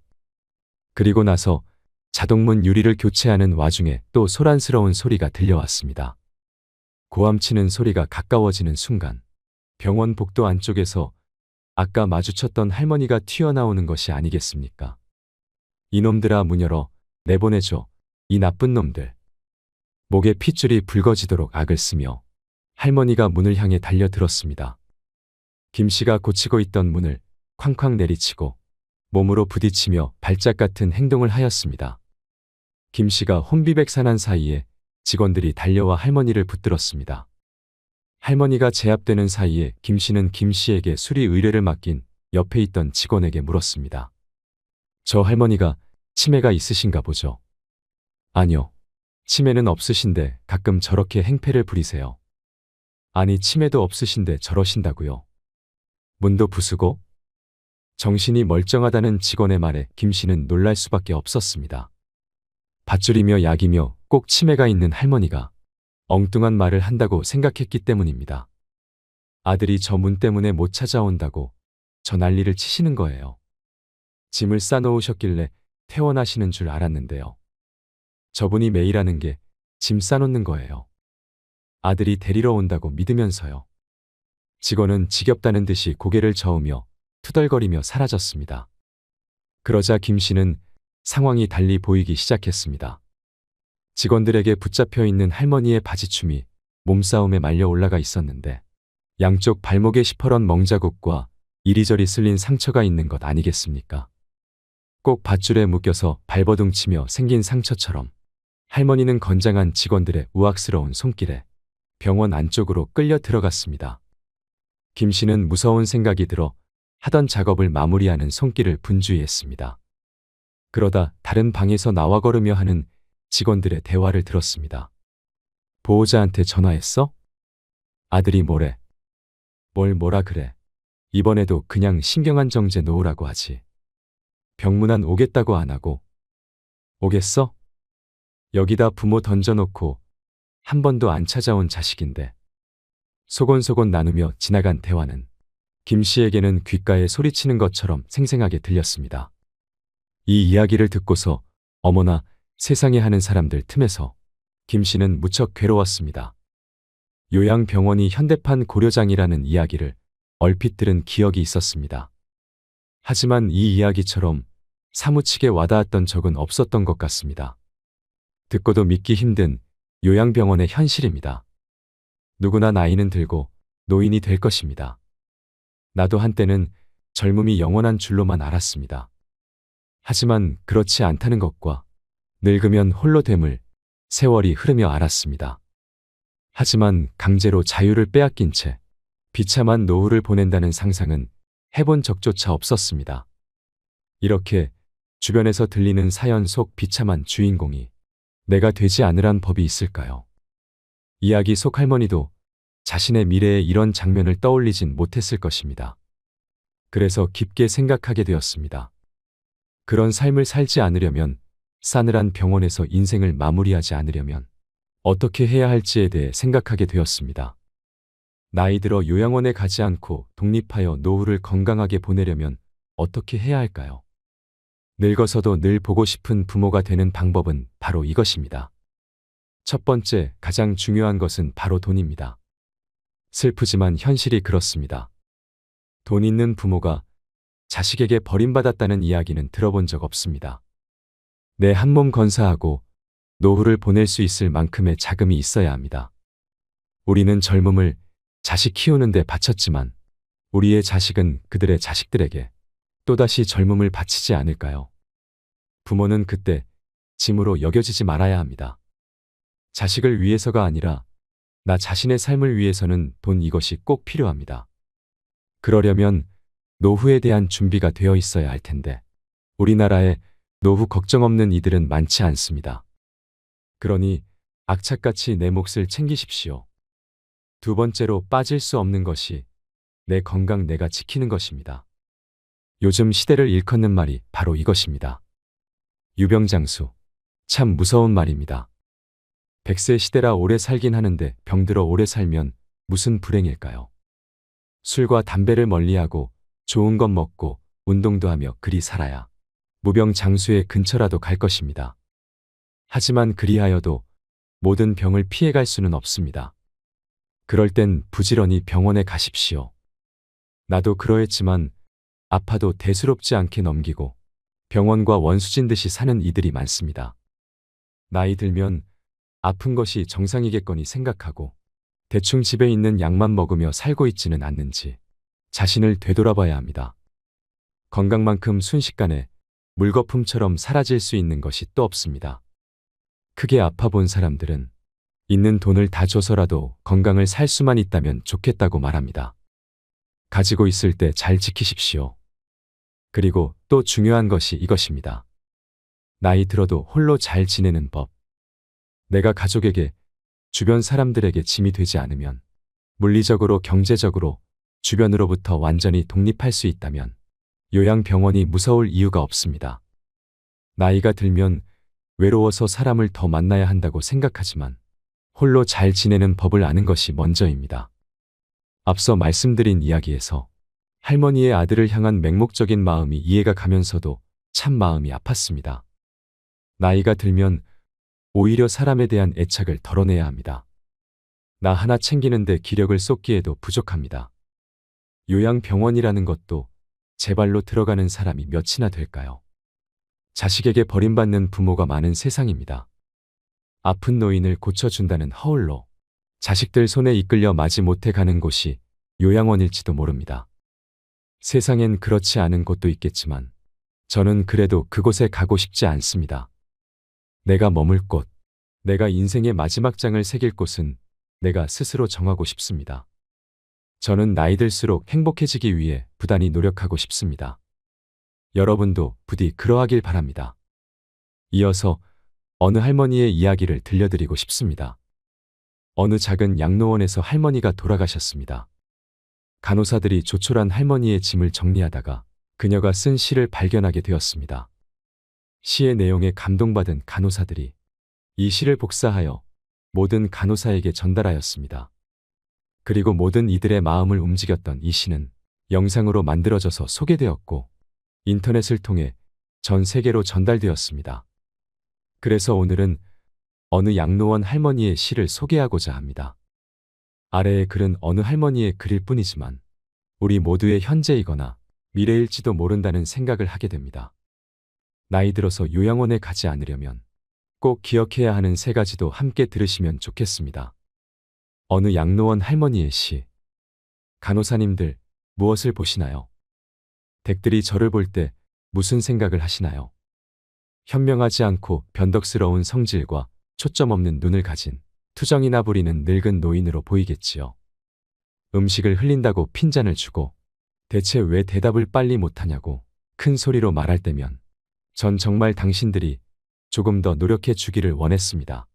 그리고 나서 자동문 유리를 교체하는 와중에 또 소란스러운 소리가 들려왔습니다. 고함치는 소리가 가까워지는 순간 병원 복도 안쪽에서 아까 마주쳤던 할머니가 튀어나오는 것이 아니겠습니까? 이놈들아, 문 열어. 내보내줘. 이 나쁜 놈들. 목에 핏줄이 붉어지도록 악을 쓰며 할머니가 문을 향해 달려들었습니다. 김 씨가 고치고 있던 문을 쾅쾅 내리치고 몸으로 부딪히며 발작 같은 행동을 하였습니다. 김 씨가 혼비백산한 사이에 직원들이 달려와 할머니를 붙들었습니다. 할머니가 제압되는 사이에 김 씨는 김 씨에게 수리 의뢰를 맡긴 옆에 있던 직원에게 물었습니다. 저 할머니가 치매가 있으신가 보죠? 아니요. 치매는 없으신데 가끔 저렇게 행패를 부리세요. 아니, 치매도 없으신데 저러신다고요. 문도 부수고? 정신이 멀쩡하다는 직원의 말에 김 씨는 놀랄 수밖에 없었습니다. 밧줄이며 약이며 꼭 치매가 있는 할머니가 엉뚱한 말을 한다고 생각했기 때문입니다. 아들이 저 문 때문에 못 찾아온다고 저 난리를 치시는 거예요. 짐을 싸놓으셨길래 퇴원하시는 줄 알았는데요. 저분이 매일 하는 게 짐 싸놓는 거예요. 아들이 데리러 온다고 믿으면서요. 직원은 지겹다는 듯이 고개를 저으며 투덜거리며 사라졌습니다. 그러자 김 씨는 상황이 달리 보이기 시작했습니다. 직원들에게 붙잡혀 있는 할머니의 바지춤이 몸싸움에 말려 올라가 있었는데 양쪽 발목에 시퍼런 멍자국과 이리저리 쓸린 상처가 있는 것 아니겠습니까? 꼭 밧줄에 묶여서 발버둥치며 생긴 상처처럼 할머니는 건장한 직원들의 우악스러운 손길에 병원 안쪽으로 끌려 들어갔습니다. 김 씨는 무서운 생각이 들어 하던 작업을 마무리하는 손길을 분주히했습니다. 그러다 다른 방에서 나와 걸으며 하는 직원들의 대화를 들었습니다. 보호자한테 전화했어? 아들이 뭐래? 뭘 뭐라 그래? 이번에도 그냥 신경안정제 놓으라고 하지. 병문안 오겠다고 안 하고. 오겠어? 여기다 부모 던져놓고 한 번도 안 찾아온 자식인데. 소곤소곤 나누며 지나간 대화는 김 씨에게는 귓가에 소리치는 것처럼 생생하게 들렸습니다. 이 이야기를 듣고서 어머나 세상에 하는 사람들 틈에서 김 씨는 무척 괴로웠습니다. 요양병원이 현대판 고려장이라는 이야기를 얼핏 들은 기억이 있었습니다. 하지만 이 이야기처럼 사무치게 와닿았던 적은 없었던 것 같습니다. 듣고도 믿기 힘든 요양병원의 현실입니다. 누구나 나이는 들고 노인이 될 것입니다. 나도 한때는 젊음이 영원한 줄로만 알았습니다. 하지만 그렇지 않다는 것과 늙으면 홀로 됨을 세월이 흐르며 알았습니다. 하지만 강제로 자유를 빼앗긴 채 비참한 노후를 보낸다는 상상은 해본 적조차 없었습니다. 이렇게 주변에서 들리는 사연 속 비참한 주인공이 내가 되지 않으란 법이 있을까요? 이야기 속 할머니도 자신의 미래에 이런 장면을 떠올리진 못했을 것입니다. 그래서 깊게 생각하게 되었습니다. 그런 삶을 살지 않으려면, 싸늘한 병원에서 인생을 마무리하지 않으려면 어떻게 해야 할지에 대해 생각하게 되었습니다. 나이 들어 요양원에 가지 않고 독립하여 노후를 건강하게 보내려면 어떻게 해야 할까요? 늙어서도 늘 보고 싶은 부모가 되는 방법은 바로 이것입니다. 첫 번째, 가장 중요한 것은 바로 돈입니다. 슬프지만 현실이 그렇습니다. 돈 있는 부모가 자식에게 버림받았다는 이야기는 들어본 적 없습니다. 내 한 몸 건사하고 노후를 보낼 수 있을 만큼의 자금이 있어야 합니다. 우리는 젊음을 자식 키우는 데 바쳤지만 우리의 자식은 그들의 자식들에게 또다시 젊음을 바치지 않을까요? 부모는 그때 짐으로 여겨지지 말아야 합니다. 자식을 위해서가 아니라 나 자신의 삶을 위해서는 돈 이것이 꼭 필요합니다. 그러려면 노후에 대한 준비가 되어 있어야 할 텐데 우리나라에 노후 걱정 없는 이들은 많지 않습니다. 그러니 악착같이 내 몫을 챙기십시오. 두 번째로 빠질 수 없는 것이 내 건강 내가 지키는 것입니다. 요즘 시대를 일컫는 말이 바로 이것입니다. 유병장수. 참 무서운 말입니다. 100세 시대라 오래 살긴 하는데 병들어 오래 살면 무슨 불행일까요? 술과 담배를 멀리하고 좋은 것 먹고 운동도 하며 그리 살아야 무병장수의 근처라도 갈 것입니다. 하지만 그리하여도 모든 병을 피해갈 수는 없습니다. 그럴 땐 부지런히 병원에 가십시오. 나도 그러했지만 아파도 대수롭지 않게 넘기고 병원과 원수진 듯이 사는 이들이 많습니다. 나이 들면 아픈 것이 정상이겠거니 생각하고 대충 집에 있는 약만 먹으며 살고 있지는 않는지 자신을 되돌아봐야 합니다. 건강만큼 순식간에 물거품처럼 사라질 수 있는 것이 또 없습니다. 크게 아파본 사람들은 있는 돈을 다 줘서라도 건강을 살 수만 있다면 좋겠다고 말합니다. 가지고 있을 때 잘 지키십시오. 그리고 또 중요한 것이 이것입니다. 나이 들어도 홀로 잘 지내는 법. 내가 가족에게, 주변 사람들에게 짐이 되지 않으면, 물리적으로 경제적으로 주변으로부터 완전히 독립할 수 있다면 요양병원이 무서울 이유가 없습니다. 나이가 들면 외로워서 사람을 더 만나야 한다고 생각하지만 홀로 잘 지내는 법을 아는 것이 먼저입니다. 앞서 말씀드린 이야기에서 할머니의 아들을 향한 맹목적인 마음이 이해가 가면서도 참 마음이 아팠습니다. 나이가 들면 오히려 사람에 대한 애착을 덜어내야 합니다. 나 하나 챙기는데 기력을 쏟기에도 부족합니다. 요양병원이라는 것도 제 발로 들어가는 사람이 몇이나 될까요? 자식에게 버림받는 부모가 많은 세상입니다. 아픈 노인을 고쳐준다는 허울로 자식들 손에 이끌려 마지못해 가는 곳이 요양원일지도 모릅니다. 세상엔 그렇지 않은 곳도 있겠지만 저는 그래도 그곳에 가고 싶지 않습니다. 내가 머물 곳, 내가 인생의 마지막 장을 새길 곳은 내가 스스로 정하고 싶습니다. 저는 나이 들수록 행복해지기 위해 부단히 노력하고 싶습니다. 여러분도 부디 그러하길 바랍니다. 이어서 어느 할머니의 이야기를 들려드리고 싶습니다. 어느 작은 양로원에서 할머니가 돌아가셨습니다. 간호사들이 조촐한 할머니의 짐을 정리하다가 그녀가 쓴 시를 발견하게 되었습니다. 시의 내용에 감동받은 간호사들이 이 시를 복사하여 모든 간호사에게 전달하였습니다. 그리고 모든 이들의 마음을 움직였던 이 시는 영상으로 만들어져서 소개되었고 인터넷을 통해 전 세계로 전달되었습니다. 그래서 오늘은 어느 양로원 할머니의 시를 소개하고자 합니다. 아래의 글은 어느 할머니의 글일 뿐이지만 우리 모두의 현재이거나 미래일지도 모른다는 생각을 하게 됩니다. 나이 들어서 요양원에 가지 않으려면 꼭 기억해야 하는 3가지도 함께 들으시면 좋겠습니다. 어느 양로원 할머니의 시. 간호사님들, 무엇을 보시나요? 댁들이 저를 볼 때 무슨 생각을 하시나요? 현명하지 않고 변덕스러운 성질과 초점 없는 눈을 가진 투정이나 부리는 늙은 노인으로 보이겠지요. 음식을 흘린다고 핀잔을 주고 대체 왜 대답을 빨리 못하냐고 큰 소리로 말할 때면 전 정말 당신들이 조금 더 노력해 주기를 원했습니다.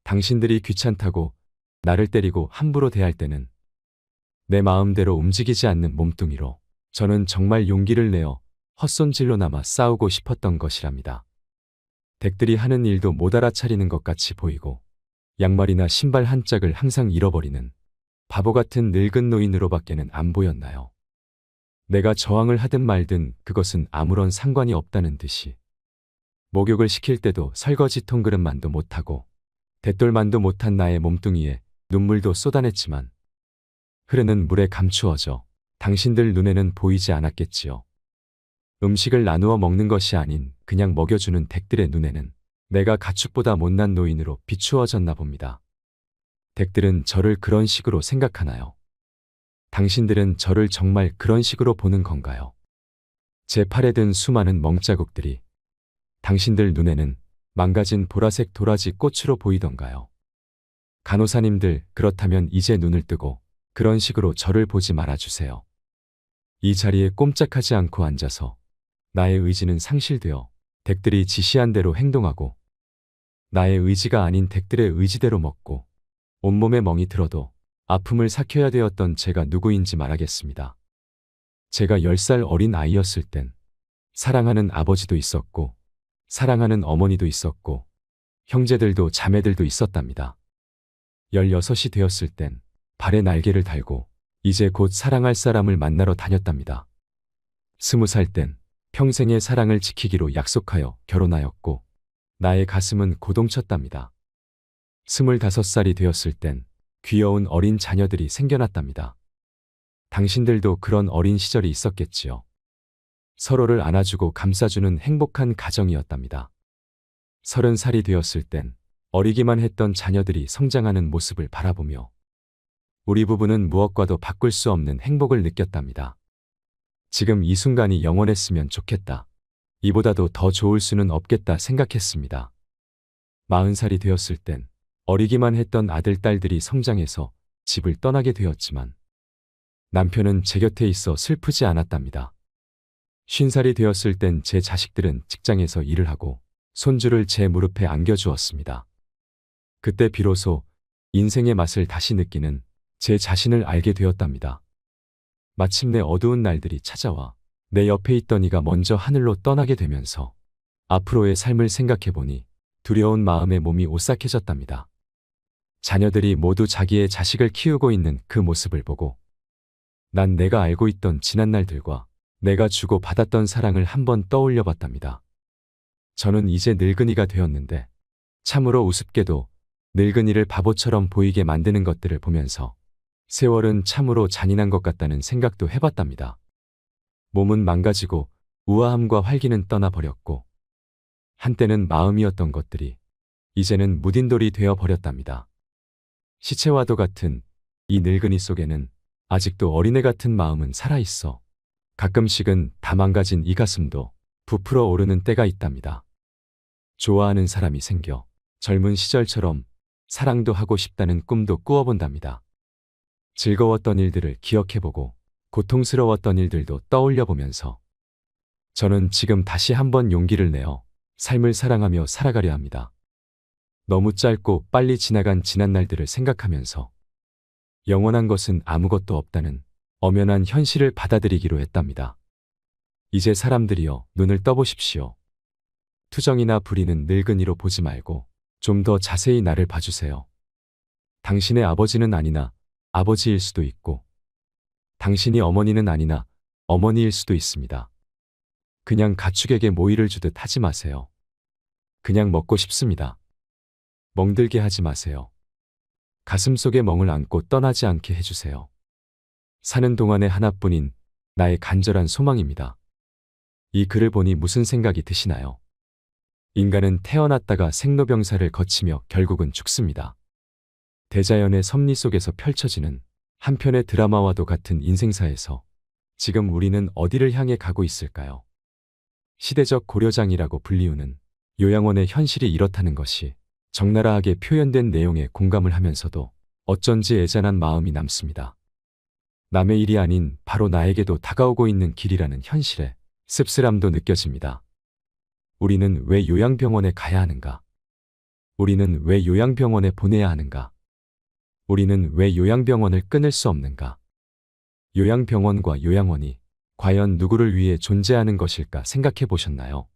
당신들이 귀찮다고 나를 때리고 함부로 대할 때는 내 마음대로 움직이지 않는 몸뚱이로 저는 정말 용기를 내어 헛손질로나마 싸우고 싶었던 것이랍니다. 댁들이 하는 일도 못 알아차리는 것 같이 보이고 양말이나 신발 한 짝을 항상 잃어버리는 바보 같은 늙은 노인으로밖에는 안 보였나요? 내가 저항을 하든 말든 그것은 아무런 상관이 없다는 듯이 목욕을 시킬 때도 설거지 통그릇만도 못하고 대돌만도 못한 나의 몸뚱이에 눈물도 쏟아냈지만 흐르는 물에 감추어져 당신들 눈에는 보이지 않았겠지요. 음식을 나누어 먹는 것이 아닌 그냥 먹여주는 댁들의 눈에는 내가 가축보다 못난 노인으로 비추어졌나 봅니다. 댁들은 저를 그런 식으로 생각하나요? 당신들은 저를 정말 그런 식으로 보는 건가요? 제 팔에 든 수많은 멍자국들이 당신들 눈에는 망가진 보라색 도라지 꽃으로 보이던가요? 간호사님들, 그렇다면 이제 눈을 뜨고 그런 식으로 저를 보지 말아주세요. 이 자리에 꼼짝하지 않고 앉아서 나의 의지는 상실되어 댁들이 지시한 대로 행동하고 나의 의지가 아닌 댁들의 의지대로 먹고 온몸에 멍이 들어도 아픔을 삭혀야 되었던 제가 누구인지 말하겠습니다. 제가 10살 어린 아이였을 땐 사랑하는 아버지도 있었고 사랑하는 어머니도 있었고 형제들도 자매들도 있었답니다. 16이 되었을 땐 발에 날개를 달고 이제 곧 사랑할 사람을 만나러 다녔답니다. 20살 땐 평생의 사랑을 지키기로 약속하여 결혼하였고 나의 가슴은 고동쳤답니다. 25살이 되었을 땐 귀여운 어린 자녀들이 생겨났답니다. 당신들도 그런 어린 시절이 있었겠지요. 서로를 안아주고 감싸주는 행복한 가정이었답니다. 30살이 되었을 땐 어리기만 했던 자녀들이 성장하는 모습을 바라보며 우리 부부는 무엇과도 바꿀 수 없는 행복을 느꼈답니다. 지금 이 순간이 영원했으면 좋겠다. 이보다도 더 좋을 수는 없겠다 생각했습니다. 40살이 되었을 땐 어리기만 했던 아들, 딸들이 성장해서 집을 떠나게 되었지만 남편은 제 곁에 있어 슬프지 않았답니다. 50살이 되었을 땐 제 자식들은 직장에서 일을 하고 손주를 제 무릎에 안겨주었습니다. 그때 비로소 인생의 맛을 다시 느끼는 제 자신을 알게 되었답니다. 마침내 어두운 날들이 찾아와 내 옆에 있던 이가 먼저 하늘로 떠나게 되면서 앞으로의 삶을 생각해보니 두려운 마음에 몸이 오싹해졌답니다. 자녀들이 모두 자기의 자식을 키우고 있는 그 모습을 보고 난 내가 알고 있던 지난 날들과 내가 주고 받았던 사랑을 한번 떠올려 봤답니다. 저는 이제 늙은이가 되었는데 참으로 우습게도 늙은이를 바보처럼 보이게 만드는 것들을 보면서 세월은 참으로 잔인한 것 같다는 생각도 해봤답니다. 몸은 망가지고 우아함과 활기는 떠나버렸고 한때는 마음이었던 것들이 이제는 무딘 돌이 되어버렸답니다. 시체와도 같은 이 늙은이 속에는 아직도 어린애 같은 마음은 살아있어 가끔씩은 다 망가진 이 가슴도 부풀어 오르는 때가 있답니다. 좋아하는 사람이 생겨 젊은 시절처럼 사랑도 하고 싶다는 꿈도 꾸어본답니다. 즐거웠던 일들을 기억해보고 고통스러웠던 일들도 떠올려보면서 저는 지금 다시 한번 용기를 내어 삶을 사랑하며 살아가려 합니다. 너무 짧고 빨리 지나간 지난 날들을 생각하면서 영원한 것은 아무것도 없다는 엄연한 현실을 받아들이기로 했답니다. 이제 사람들이여 눈을 떠보십시오. 투정이나 부리는 늙은이로 보지 말고 좀 더 자세히 나를 봐주세요. 당신의 아버지는 아니나 아버지일 수도 있고, 당신이 어머니는 아니나 어머니일 수도 있습니다. 그냥 가축에게 모이를 주듯 하지 마세요. 그냥 먹고 싶습니다. 멍들게 하지 마세요. 가슴속에 멍을 안고 떠나지 않게 해주세요. 사는 동안에 하나뿐인 나의 간절한 소망입니다. 이 글을 보니 무슨 생각이 드시나요? 인간은 태어났다가 생로병사를 거치며 결국은 죽습니다. 대자연의 섭리 속에서 펼쳐지는 한편의 드라마와도 같은 인생사에서 지금 우리는 어디를 향해 가고 있을까요? 시대적 고려장이라고 불리우는 요양원의 현실이 이렇다는 것이 적나라하게 표현된 내용에 공감을 하면서도 어쩐지 애잔한 마음이 남습니다. 남의 일이 아닌 바로 나에게도 다가오고 있는 길이라는 현실에 씁쓸함도 느껴집니다. 우리는 왜 요양병원에 가야 하는가? 우리는 왜 요양병원에 보내야 하는가? 우리는 왜 요양병원을 끊을 수 없는가? 요양병원과 요양원이 과연 누구를 위해 존재하는 것일까 생각해 보셨나요?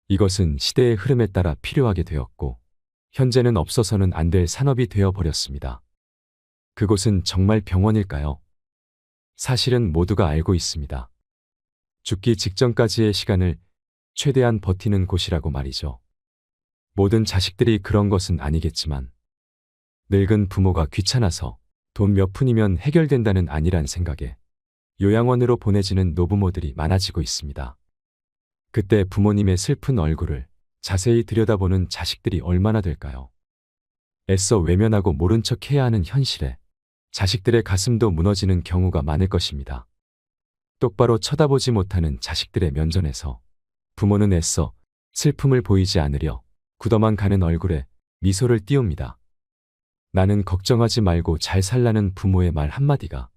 이것은 시대의 흐름에 따라 필요하게 되었고, 현재는 없어서는 안 될 산업이 되어 버렸습니다. 그곳은 정말 병원일까요? 사실은 모두가 알고 있습니다. 죽기 직전까지의 시간을 최대한 버티는 곳이라고 말이죠. 모든 자식들이 그런 것은 아니겠지만, 늙은 부모가 귀찮아서 돈 몇 푼이면 해결된다는 아니란 생각에 요양원으로 보내지는 노부모들이 많아지고 있습니다. 그때 부모님의 슬픈 얼굴을 자세히 들여다보는 자식들이 얼마나 될까요? 애써 외면하고 모른 척 해야 하는 현실에 자식들의 가슴도 무너지는 경우가 많을 것입니다. 똑바로 쳐다보지 못하는 자식들의 면전에서 부모는 애써 슬픔을 보이지 않으려 굳어만 가는 얼굴에 미소를 띄웁니다. 나는 걱정하지 말고 잘 살라는 부모의 말 한마디가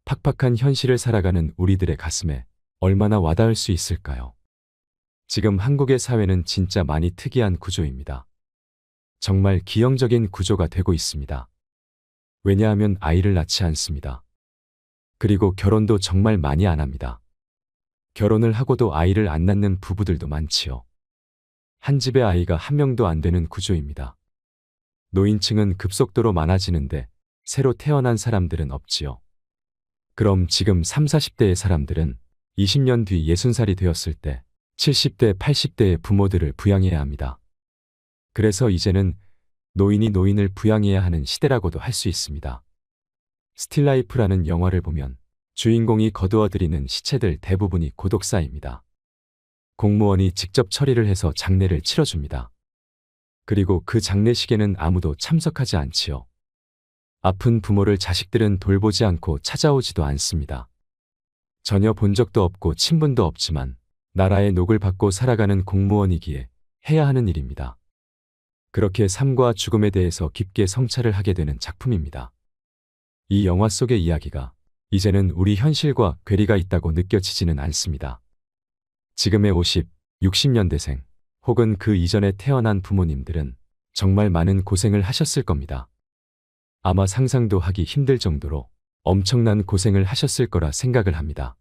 팍팍한 현실을 살아가는 우리들의 가슴에 얼마나 와닿을 수 있을까요? 지금 한국의 사회는 진짜 많이 특이한 구조입니다. 정말 기형적인 구조가 되고 있습니다. 왜냐하면 아이를 낳지 않습니다. 그리고 결혼도 정말 많이 안 합니다. 결혼을 하고도 아이를 안 낳는 부부들도 많지요. 한 집에 아이가 한 명도 안 되는 구조입니다. 노인층은 급속도로 많아지는데 새로 태어난 사람들은 없지요. 그럼 지금 30, 40대의 사람들은 20년 뒤 60살이 되었을 때 70대, 80대의 부모들을 부양해야 합니다. 그래서 이제는 노인이 노인을 부양해야 하는 시대라고도 할 수 있습니다. 스틸라이프라는 영화를 보면 주인공이 거두어들이는 시체들 대부분이 고독사입니다. 공무원이 직접 처리를 해서 장례를 치러줍니다. 그리고 그 장례식에는 아무도 참석하지 않지요. 아픈 부모를 자식들은 돌보지 않고 찾아오지도 않습니다. 전혀 본 적도 없고 친분도 없지만 나라의 녹을 받고 살아가는 공무원이기에 해야 하는 일입니다. 그렇게 삶과 죽음에 대해서 깊게 성찰을 하게 되는 작품입니다. 이 영화 속의 이야기가 이제는 우리 현실과 괴리가 있다고 느껴지지는 않습니다. 지금의 50, 60년대생 혹은 그 이전에 태어난 부모님들은 정말 많은 고생을 하셨을 겁니다. 아마 상상도 하기 힘들 정도로 엄청난 고생을 하셨을 거라 생각을 합니다.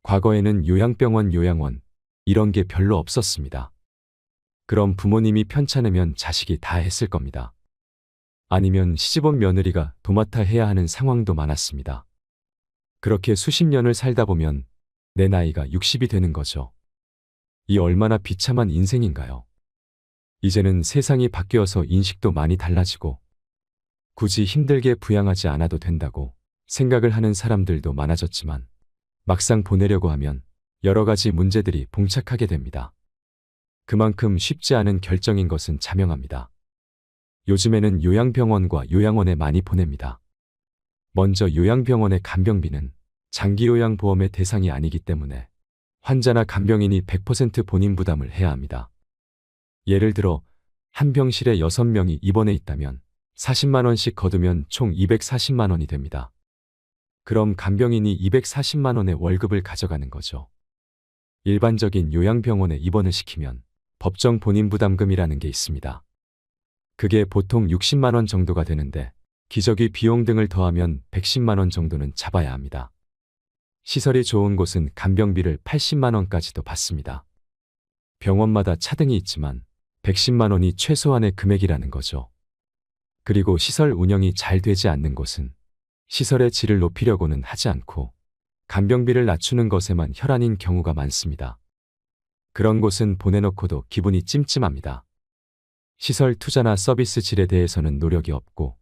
과거에는 요양병원, 요양원 이런 게 별로 없었습니다. 그럼 부모님이 편찮으면 자식이 다 했을 겁니다. 아니면 시집온 며느리가 도맡아 해야 하는 상황도 많았습니다. 그렇게 수십 년을 살다 보면 내 나이가 60이 되는 거죠. 이 얼마나 비참한 인생인가요? 이제는 세상이 바뀌어서 인식도 많이 달라지고 굳이 힘들게 부양하지 않아도 된다고 생각을 하는 사람들도 많아졌지만 막상 보내려고 하면 여러 가지 문제들이 봉착하게 됩니다. 그만큼 쉽지 않은 결정인 것은 자명합니다. 요즘에는 요양병원과 요양원에 많이 보냅니다. 먼저 요양병원의 간병비는 장기요양보험의 대상이 아니기 때문에 환자나 간병인이 100% 본인 부담을 해야 합니다. 예를 들어 한 병실에 6명이 입원해 있다면 40만 원씩 거두면 총 240만 원이 됩니다. 그럼 간병인이 240만 원의 월급을 가져가는 거죠. 일반적인 요양병원에 입원을 시키면 법정 본인 부담금이라는 게 있습니다. 그게 보통 60만 원 정도가 되는데 기저귀 비용 등을 더하면 110만 원 정도는 잡아야 합니다. 시설이 좋은 곳은 간병비를 80만 원까지도 받습니다. 병원마다 차등이 있지만 110만 원이 최소한의 금액이라는 거죠. 그리고 시설 운영이 잘 되지 않는 곳은 시설의 질을 높이려고는 하지 않고 간병비를 낮추는 것에만 혈안인 경우가 많습니다. 그런 곳은 보내놓고도 기분이 찜찜합니다. 시설 투자나 서비스 질에 대해서는 노력이 없고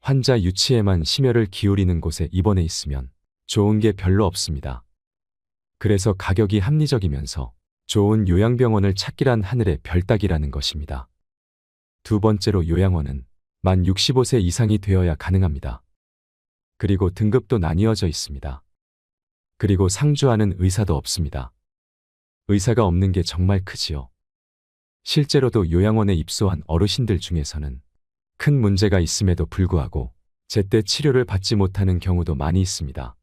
환자 유치에만 심혈을 기울이는 곳에 입원해 있으면 좋은 게 별로 없습니다. 그래서 가격이 합리적이면서 좋은 요양병원을 찾기란 하늘의 별 따기라는 것입니다. 두 번째로 요양원은 만 65세 이상이 되어야 가능합니다. 그리고 등급도 나뉘어져 있습니다. 그리고 상주하는 의사도 없습니다. 의사가 없는 게 정말 크지요. 실제로도 요양원에 입소한 어르신들 중에서는 큰 문제가 있음에도 불구하고 제때 치료를 받지 못하는 경우도 많이 있습니다.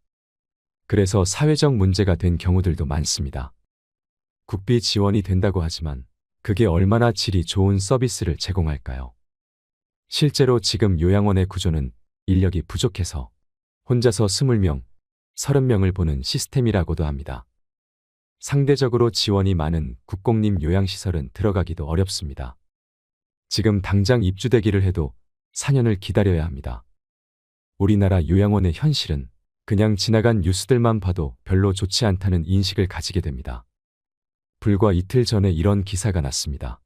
그래서 사회적 문제가 된 경우들도 많습니다. 국비 지원이 된다고 하지만 그게 얼마나 질이 좋은 서비스를 제공할까요? 실제로 지금 요양원의 구조는 인력이 부족해서 혼자서 20명, 30명을 보는 시스템이라고도 합니다. 상대적으로 지원이 많은 국공립 요양시설은 들어가기도 어렵습니다. 지금 당장 입주되기를 해도 4년을 기다려야 합니다. 우리나라 요양원의 현실은 그냥 지나간 뉴스들만 봐도 별로 좋지 않다는 인식을 가지게 됩니다. 불과 이틀 전에 이런 기사가 났습니다.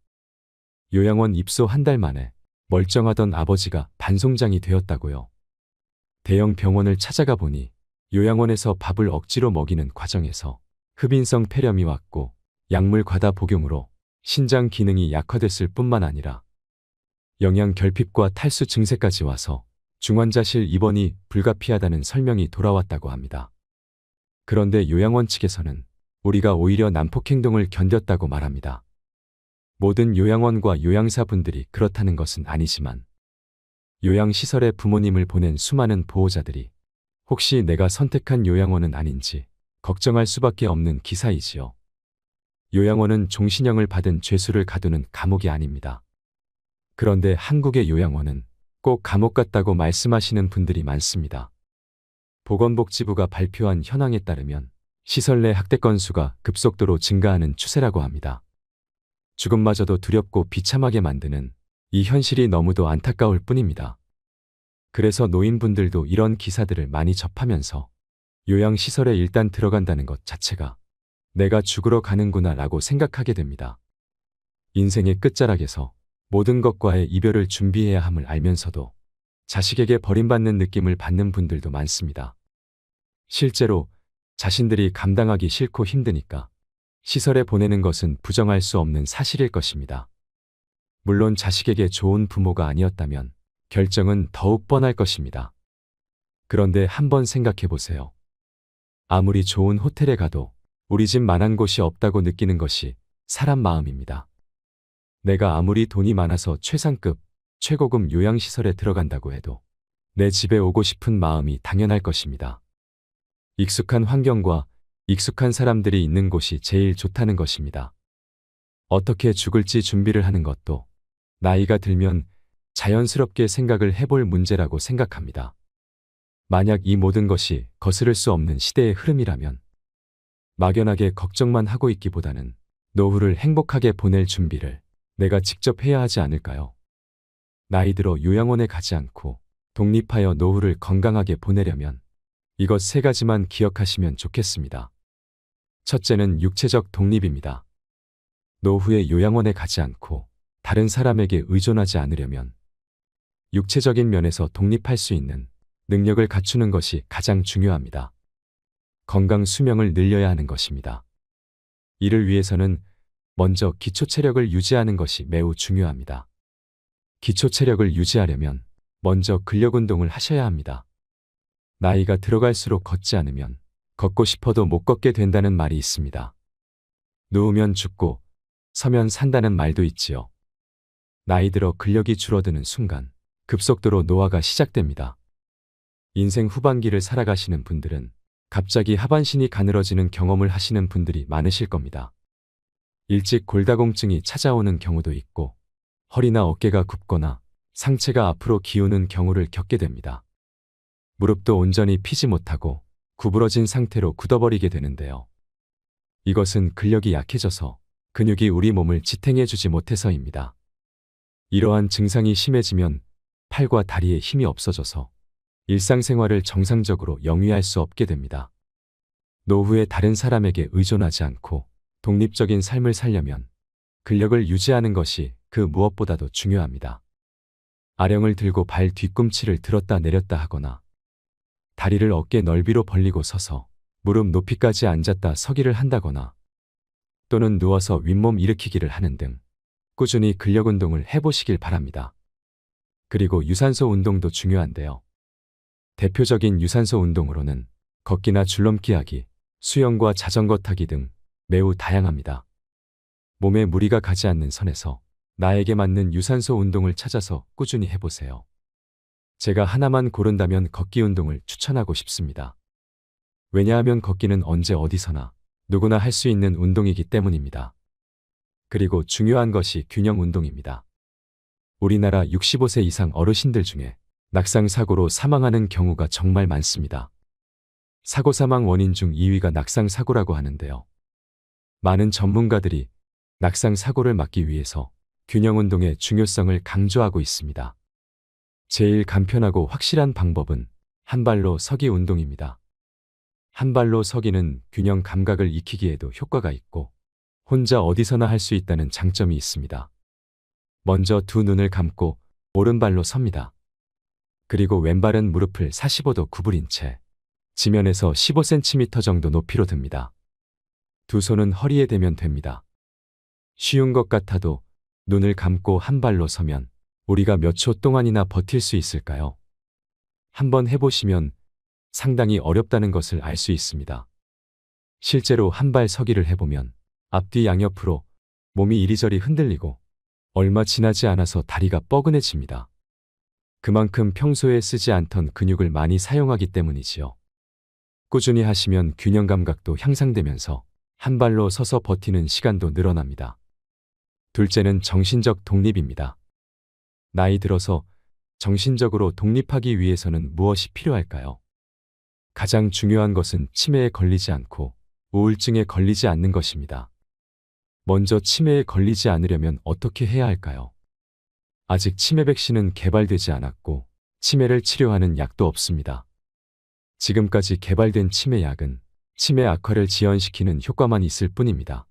요양원 입소 한 달 만에 멀쩡하던 아버지가 반송장이 되었다고요. 대형 병원을 찾아가 보니 요양원에서 밥을 억지로 먹이는 과정에서 흡인성 폐렴이 왔고 약물 과다 복용으로 신장 기능이 약화됐을 뿐만 아니라 영양 결핍과 탈수 증세까지 와서 중환자실 입원이 불가피하다는 설명이 돌아왔다고 합니다. 그런데 요양원 측에서는 우리가 오히려 난폭행동을 견뎠다고 말합니다. 모든 요양원과 요양사분들이 그렇다는 것은 아니지만 요양시설에 부모님을 보낸 수많은 보호자들이 혹시 내가 선택한 요양원은 아닌지 걱정할 수밖에 없는 기사이지요. 요양원은 종신형을 받은 죄수를 가두는 감옥이 아닙니다. 그런데 한국의 요양원은 꼭 감옥 같다고 말씀하시는 분들이 많습니다. 보건복지부가 발표한 현황에 따르면 시설 내 학대 건수가 급속도로 증가하는 추세라고 합니다. 죽음마저도 두렵고 비참하게 만드는 이 현실이 너무도 안타까울 뿐입니다. 그래서 노인분들도 이런 기사들을 많이 접하면서 요양시설에 일단 들어간다는 것 자체가 내가 죽으러 가는구나 라고 생각하게 됩니다. 인생의 끝자락에서 모든 것과의 이별을 준비해야 함을 알면서도 자식에게 버림받는 느낌을 받는 분들도 많습니다. 실제로 자신들이 감당하기 싫고 힘드니까 시설에 보내는 것은 부정할 수 없는 사실일 것입니다. 물론 자식에게 좋은 부모가 아니었다면 결정은 더욱 뻔할 것입니다. 그런데 한번 생각해 보세요. 아무리 좋은 호텔에 가도 우리 집만한 곳이 없다고 느끼는 것이 사람 마음입니다. 내가 아무리 돈이 많아서 최상급, 최고급 요양시설에 들어간다고 해도 내 집에 오고 싶은 마음이 당연할 것입니다. 익숙한 환경과 익숙한 사람들이 있는 곳이 제일 좋다는 것입니다. 어떻게 죽을지 준비를 하는 것도 나이가 들면 자연스럽게 생각을 해볼 문제라고 생각합니다. 만약 이 모든 것이 거스를 수 없는 시대의 흐름이라면 막연하게 걱정만 하고 있기보다는 노후를 행복하게 보낼 준비를 내가 직접 해야 하지 않을까요? 나이 들어 요양원에 가지 않고 독립하여 노후를 건강하게 보내려면 이것 세 가지만 기억하시면 좋겠습니다. 첫째는 육체적 독립입니다. 노후에 요양원에 가지 않고 다른 사람에게 의존하지 않으려면 육체적인 면에서 독립할 수 있는 능력을 갖추는 것이 가장 중요합니다. 건강 수명을 늘려야 하는 것입니다. 이를 위해서는 먼저 기초 체력을 유지하는 것이 매우 중요합니다. 기초 체력을 유지하려면 먼저 근력 운동을 하셔야 합니다. 나이가 들어갈수록 걷지 않으면 걷고 싶어도 못 걷게 된다는 말이 있습니다. 누우면 죽고 서면 산다는 말도 있지요. 나이 들어 근력이 줄어드는 순간 급속도로 노화가 시작됩니다. 인생 후반기를 살아가시는 분들은 갑자기 하반신이 가늘어지는 경험을 하시는 분들이 많으실 겁니다. 일찍 골다공증이 찾아오는 경우도 있고 허리나 어깨가 굽거나 상체가 앞으로 기우는 경우를 겪게 됩니다. 무릎도 온전히 피지 못하고 구부러진 상태로 굳어버리게 되는데요. 이것은 근력이 약해져서 근육이 우리 몸을 지탱해주지 못해서입니다. 이러한 증상이 심해지면 팔과 다리에 힘이 없어져서 일상생활을 정상적으로 영위할 수 없게 됩니다. 노후에 다른 사람에게 의존하지 않고 독립적인 삶을 살려면 근력을 유지하는 것이 그 무엇보다도 중요합니다. 아령을 들고 발 뒤꿈치를 들었다 내렸다 하거나 다리를 어깨 넓이로 벌리고 서서 무릎 높이까지 앉았다 서기를 한다거나 또는 누워서 윗몸 일으키기를 하는 등 꾸준히 근력 운동을 해보시길 바랍니다. 그리고 유산소 운동도 중요한데요. 대표적인 유산소 운동으로는 걷기나 줄넘기 하기, 수영과 자전거 타기 등 매우 다양합니다. 몸에 무리가 가지 않는 선에서 나에게 맞는 유산소 운동을 찾아서 꾸준히 해보세요. 제가 하나만 고른다면 걷기 운동을 추천하고 싶습니다. 왜냐하면 걷기는 언제 어디서나 누구나 할 수 있는 운동이기 때문입니다. 그리고 중요한 것이 균형 운동입니다. 우리나라 65세 이상 어르신들 중에 낙상 사고로 사망하는 경우가 정말 많습니다. 사고 사망 원인 중 2위가 낙상 사고라고 하는데요. 많은 전문가들이 낙상 사고를 막기 위해서 균형 운동의 중요성을 강조하고 있습니다. 제일 간편하고 확실한 방법은 한 발로 서기 운동입니다. 한 발로 서기는 균형 감각을 익히기에도 효과가 있고 혼자 어디서나 할 수 있다는 장점이 있습니다. 먼저 두 눈을 감고 오른발로 섭니다. 그리고 왼발은 무릎을 45도 구부린 채 지면에서 15cm 정도 높이로 듭니다. 두 손은 허리에 대면 됩니다. 쉬운 것 같아도 눈을 감고 한 발로 서면 우리가 몇 초 동안이나 버틸 수 있을까요? 한번 해보시면 상당히 어렵다는 것을 알 수 있습니다. 실제로 한 발 서기를 해보면 앞뒤 양옆으로 몸이 이리저리 흔들리고 얼마 지나지 않아서 다리가 뻐근해집니다. 그만큼 평소에 쓰지 않던 근육을 많이 사용하기 때문이지요. 꾸준히 하시면 균형 감각도 향상되면서 한 발로 서서 버티는 시간도 늘어납니다. 둘째는 정신적 독립입니다. 나이 들어서 정신적으로 독립하기 위해서는 무엇이 필요할까요? 가장 중요한 것은 치매에 걸리지 않고 우울증에 걸리지 않는 것입니다. 먼저 치매에 걸리지 않으려면 어떻게 해야 할까요? 아직 치매 백신은 개발되지 않았고 치매를 치료하는 약도 없습니다. 지금까지 개발된 치매 약은 치매 악화를 지연시키는 효과만 있을 뿐입니다.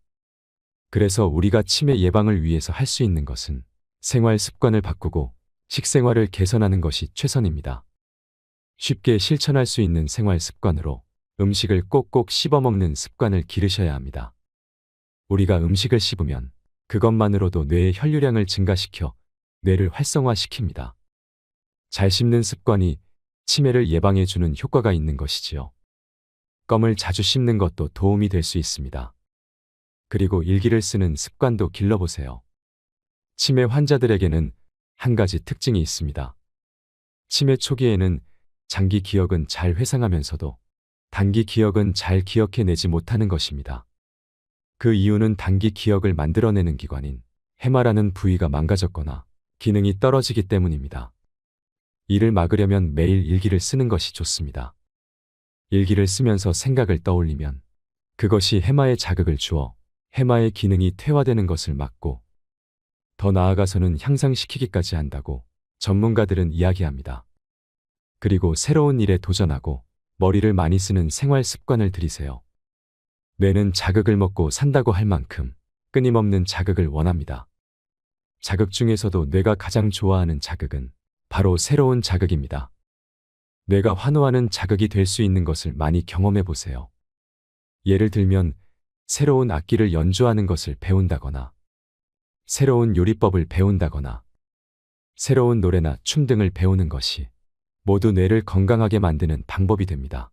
그래서 우리가 치매 예방을 위해서 할 수 있는 것은 생활 습관을 바꾸고 식생활을 개선하는 것이 최선입니다. 쉽게 실천할 수 있는 생활 습관으로 음식을 꼭꼭 씹어 먹는 습관을 기르셔야 합니다. 우리가 음식을 씹으면 그것만으로도 뇌의 혈류량을 증가시켜 뇌를 활성화시킵니다. 잘 씹는 습관이 치매를 예방해주는 효과가 있는 것이지요. 껌을 자주 씹는 것도 도움이 될 수 있습니다. 그리고 일기를 쓰는 습관도 길러보세요. 치매 환자들에게는 한 가지 특징이 있습니다. 치매 초기에는 장기 기억은 잘 회상하면서도 단기 기억은 잘 기억해내지 못하는 것입니다. 그 이유는 단기 기억을 만들어내는 기관인 해마라는 부위가 망가졌거나 기능이 떨어지기 때문입니다. 이를 막으려면 매일 일기를 쓰는 것이 좋습니다. 일기를 쓰면서 생각을 떠올리면 그것이 해마에 자극을 주어 해마의 기능이 퇴화되는 것을 막고 더 나아가서는 향상시키기까지 한다고 전문가들은 이야기합니다. 그리고 새로운 일에 도전하고 머리를 많이 쓰는 생활 습관을 들이세요. 뇌는 자극을 먹고 산다고 할 만큼 끊임없는 자극을 원합니다. 자극 중에서도 뇌가 가장 좋아하는 자극은 바로 새로운 자극입니다. 뇌가 환호하는 자극이 될 수 있는 것을 많이 경험해 보세요. 예를 들면 새로운 악기를 연주하는 것을 배운다거나 새로운 요리법을 배운다거나 새로운 노래나 춤 등을 배우는 것이 모두 뇌를 건강하게 만드는 방법이 됩니다.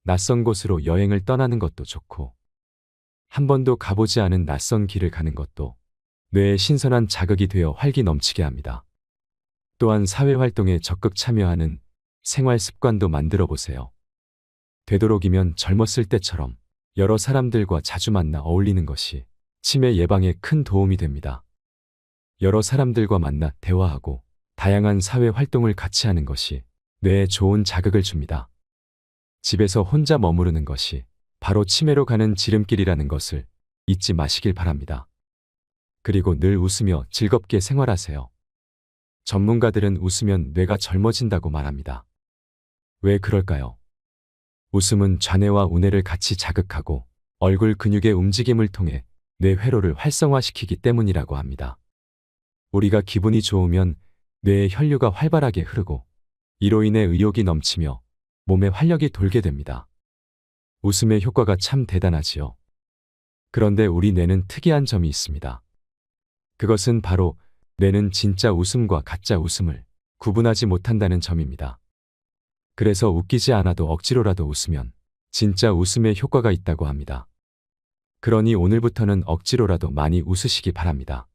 낯선 곳으로 여행을 떠나는 것도 좋고 한 번도 가보지 않은 낯선 길을 가는 것도 뇌에 신선한 자극이 되어 활기 넘치게 합니다. 또한 사회활동에 적극 참여하는 생활 습관도 만들어 보세요. 되도록이면 젊었을 때처럼 여러 사람들과 자주 만나 어울리는 것이 치매 예방에 큰 도움이 됩니다. 여러 사람들과 만나 대화하고 다양한 사회 활동을 같이 하는 것이 뇌에 좋은 자극을 줍니다. 집에서 혼자 머무르는 것이 바로 치매로 가는 지름길이라는 것을 잊지 마시길 바랍니다. 그리고 늘 웃으며 즐겁게 생활하세요. 전문가들은 웃으면 뇌가 젊어진다고 말합니다. 왜 그럴까요? 웃음은 좌뇌와 우뇌를 같이 자극하고 얼굴 근육의 움직임을 통해 뇌 회로를 활성화시키기 때문이라고 합니다. 우리가 기분이 좋으면 뇌의 혈류가 활발하게 흐르고 이로 인해 의욕이 넘치며 몸에 활력이 돌게 됩니다. 웃음의 효과가 참 대단하지요. 그런데 우리 뇌는 특이한 점이 있습니다. 그것은 바로 뇌는 진짜 웃음과 가짜 웃음을 구분하지 못한다는 점입니다. 그래서 웃기지 않아도 억지로라도 웃으면 진짜 웃음의 효과가 있다고 합니다. 그러니 오늘부터는 억지로라도 많이 웃으시기 바랍니다.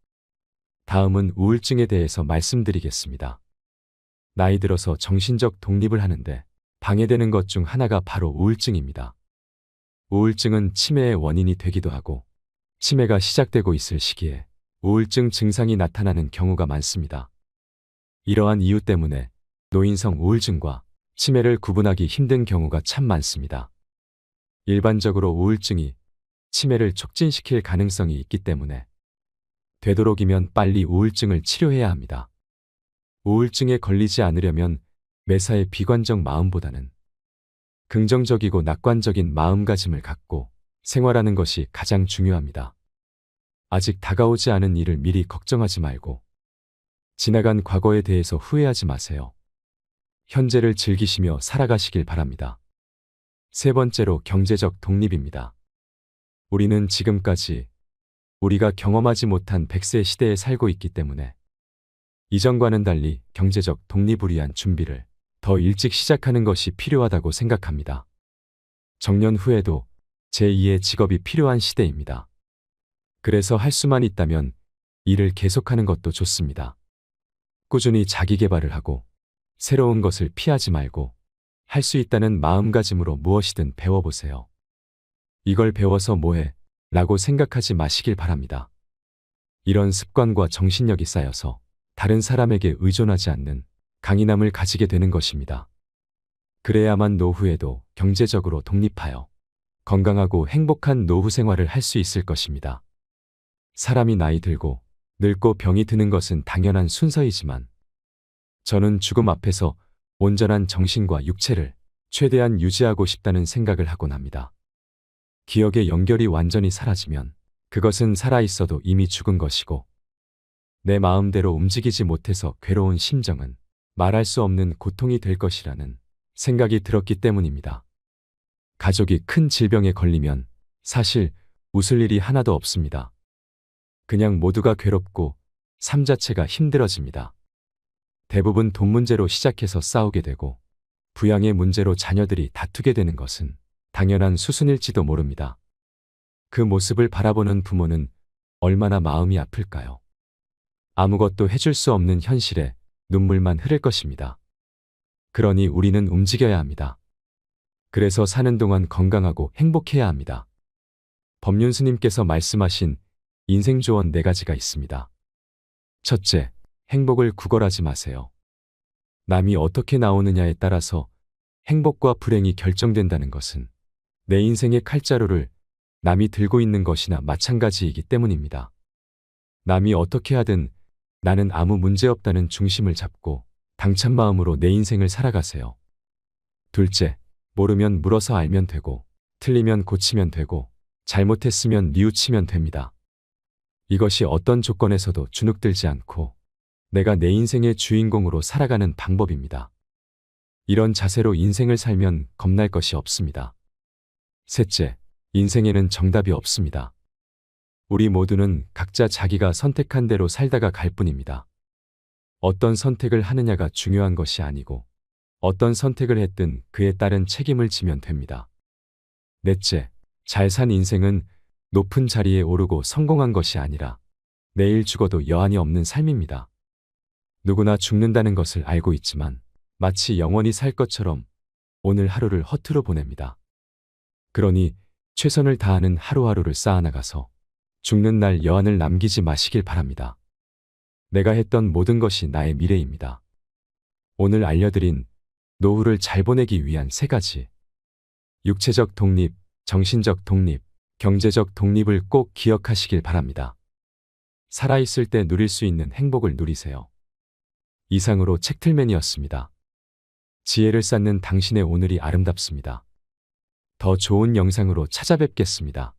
다음은 우울증에 대해서 말씀드리겠습니다. 나이 들어서 정신적 독립을 하는데 방해되는 것 중 하나가 바로 우울증입니다. 우울증은 치매의 원인이 되기도 하고 치매가 시작되고 있을 시기에 우울증 증상이 나타나는 경우가 많습니다. 이러한 이유 때문에 노인성 우울증과 치매를 구분하기 힘든 경우가 참 많습니다. 일반적으로 우울증이 치매를 촉진시킬 가능성이 있기 때문에 되도록이면 빨리 우울증을 치료해야 합니다. 우울증에 걸리지 않으려면 매사에 비관적 마음보다는 긍정적이고 낙관적인 마음가짐을 갖고 생활하는 것이 가장 중요합니다. 아직 다가오지 않은 일을 미리 걱정하지 말고 지나간 과거에 대해서 후회하지 마세요. 현재를 즐기시며 살아가시길 바랍니다. 세 번째로 경제적 독립입니다. 우리는 지금까지 우리가 경험하지 못한 100세 시대에 살고 있기 때문에 이전과는 달리 경제적 독립을 위한 준비를 더 일찍 시작하는 것이 필요하다고 생각합니다. 정년 후에도 제2의 직업이 필요한 시대입니다. 그래서 할 수만 있다면 일을 계속하는 것도 좋습니다. 꾸준히 자기 개발을 하고 새로운 것을 피하지 말고 할 수 있다는 마음가짐으로 무엇이든 배워보세요. 이걸 배워서 뭐해? 라고 생각하지 마시길 바랍니다. 이런 습관과 정신력이 쌓여서 다른 사람에게 의존하지 않는 강인함을 가지게 되는 것입니다. 그래야만 노후에도 경제적으로 독립하여 건강하고 행복한 노후 생활을 할 수 있을 것입니다. 사람이 나이 들고 늙고 병이 드는 것은 당연한 순서이지만 저는 죽음 앞에서 온전한 정신과 육체를 최대한 유지하고 싶다는 생각을 하곤 합니다. 기억의 연결이 완전히 사라지면 그것은 살아있어도 이미 죽은 것이고 내 마음대로 움직이지 못해서 괴로운 심정은 말할 수 없는 고통이 될 것이라는 생각이 들었기 때문입니다. 가족이 큰 질병에 걸리면 사실 웃을 일이 하나도 없습니다. 그냥 모두가 괴롭고 삶 자체가 힘들어집니다. 대부분 돈 문제로 시작해서 싸우게 되고 부양의 문제로 자녀들이 다투게 되는 것은 당연한 수순일지도 모릅니다. 그 모습을 바라보는 부모는 얼마나 마음이 아플까요? 아무것도 해줄 수 없는 현실에 눈물만 흐를 것입니다. 그러니 우리는 움직여야 합니다. 그래서 사는 동안 건강하고 행복해야 합니다. 법륜 스님께서 말씀하신 인생 조언 4가지가 있습니다. 첫째, 행복을 구걸하지 마세요. 남이 어떻게 나오느냐에 따라서 행복과 불행이 결정된다는 것은 내 인생의 칼자루를 남이 들고 있는 것이나 마찬가지이기 때문입니다. 남이 어떻게 하든 나는 아무 문제 없다는 중심을 잡고 당찬 마음으로 내 인생을 살아가세요. 둘째, 모르면 물어서 알면 되고 틀리면 고치면 되고 잘못했으면 뉘우치면 됩니다. 이것이 어떤 조건에서도 주눅들지 않고 내가 내 인생의 주인공으로 살아가는 방법입니다. 이런 자세로 인생을 살면 겁날 것이 없습니다. 셋째, 인생에는 정답이 없습니다. 우리 모두는 각자 자기가 선택한 대로 살다가 갈 뿐입니다. 어떤 선택을 하느냐가 중요한 것이 아니고 어떤 선택을 했든 그에 따른 책임을 지면 됩니다. 넷째, 잘 산 인생은 높은 자리에 오르고 성공한 것이 아니라 내일 죽어도 여한이 없는 삶입니다. 누구나 죽는다는 것을 알고 있지만 마치 영원히 살 것처럼 오늘 하루를 허투루 보냅니다. 그러니 최선을 다하는 하루하루를 쌓아나가서 죽는 날 여한을 남기지 마시길 바랍니다. 내가 했던 모든 것이 나의 미래입니다. 오늘 알려드린 노후를 잘 보내기 위한 3가지. 육체적 독립, 정신적 독립, 경제적 독립을 꼭 기억하시길 바랍니다. 살아있을 때 누릴 수 있는 행복을 누리세요. 이상으로 책틀맨이었습니다. 지혜를 쌓는 당신의 오늘이 아름답습니다. 더 좋은 영상으로 찾아뵙겠습니다.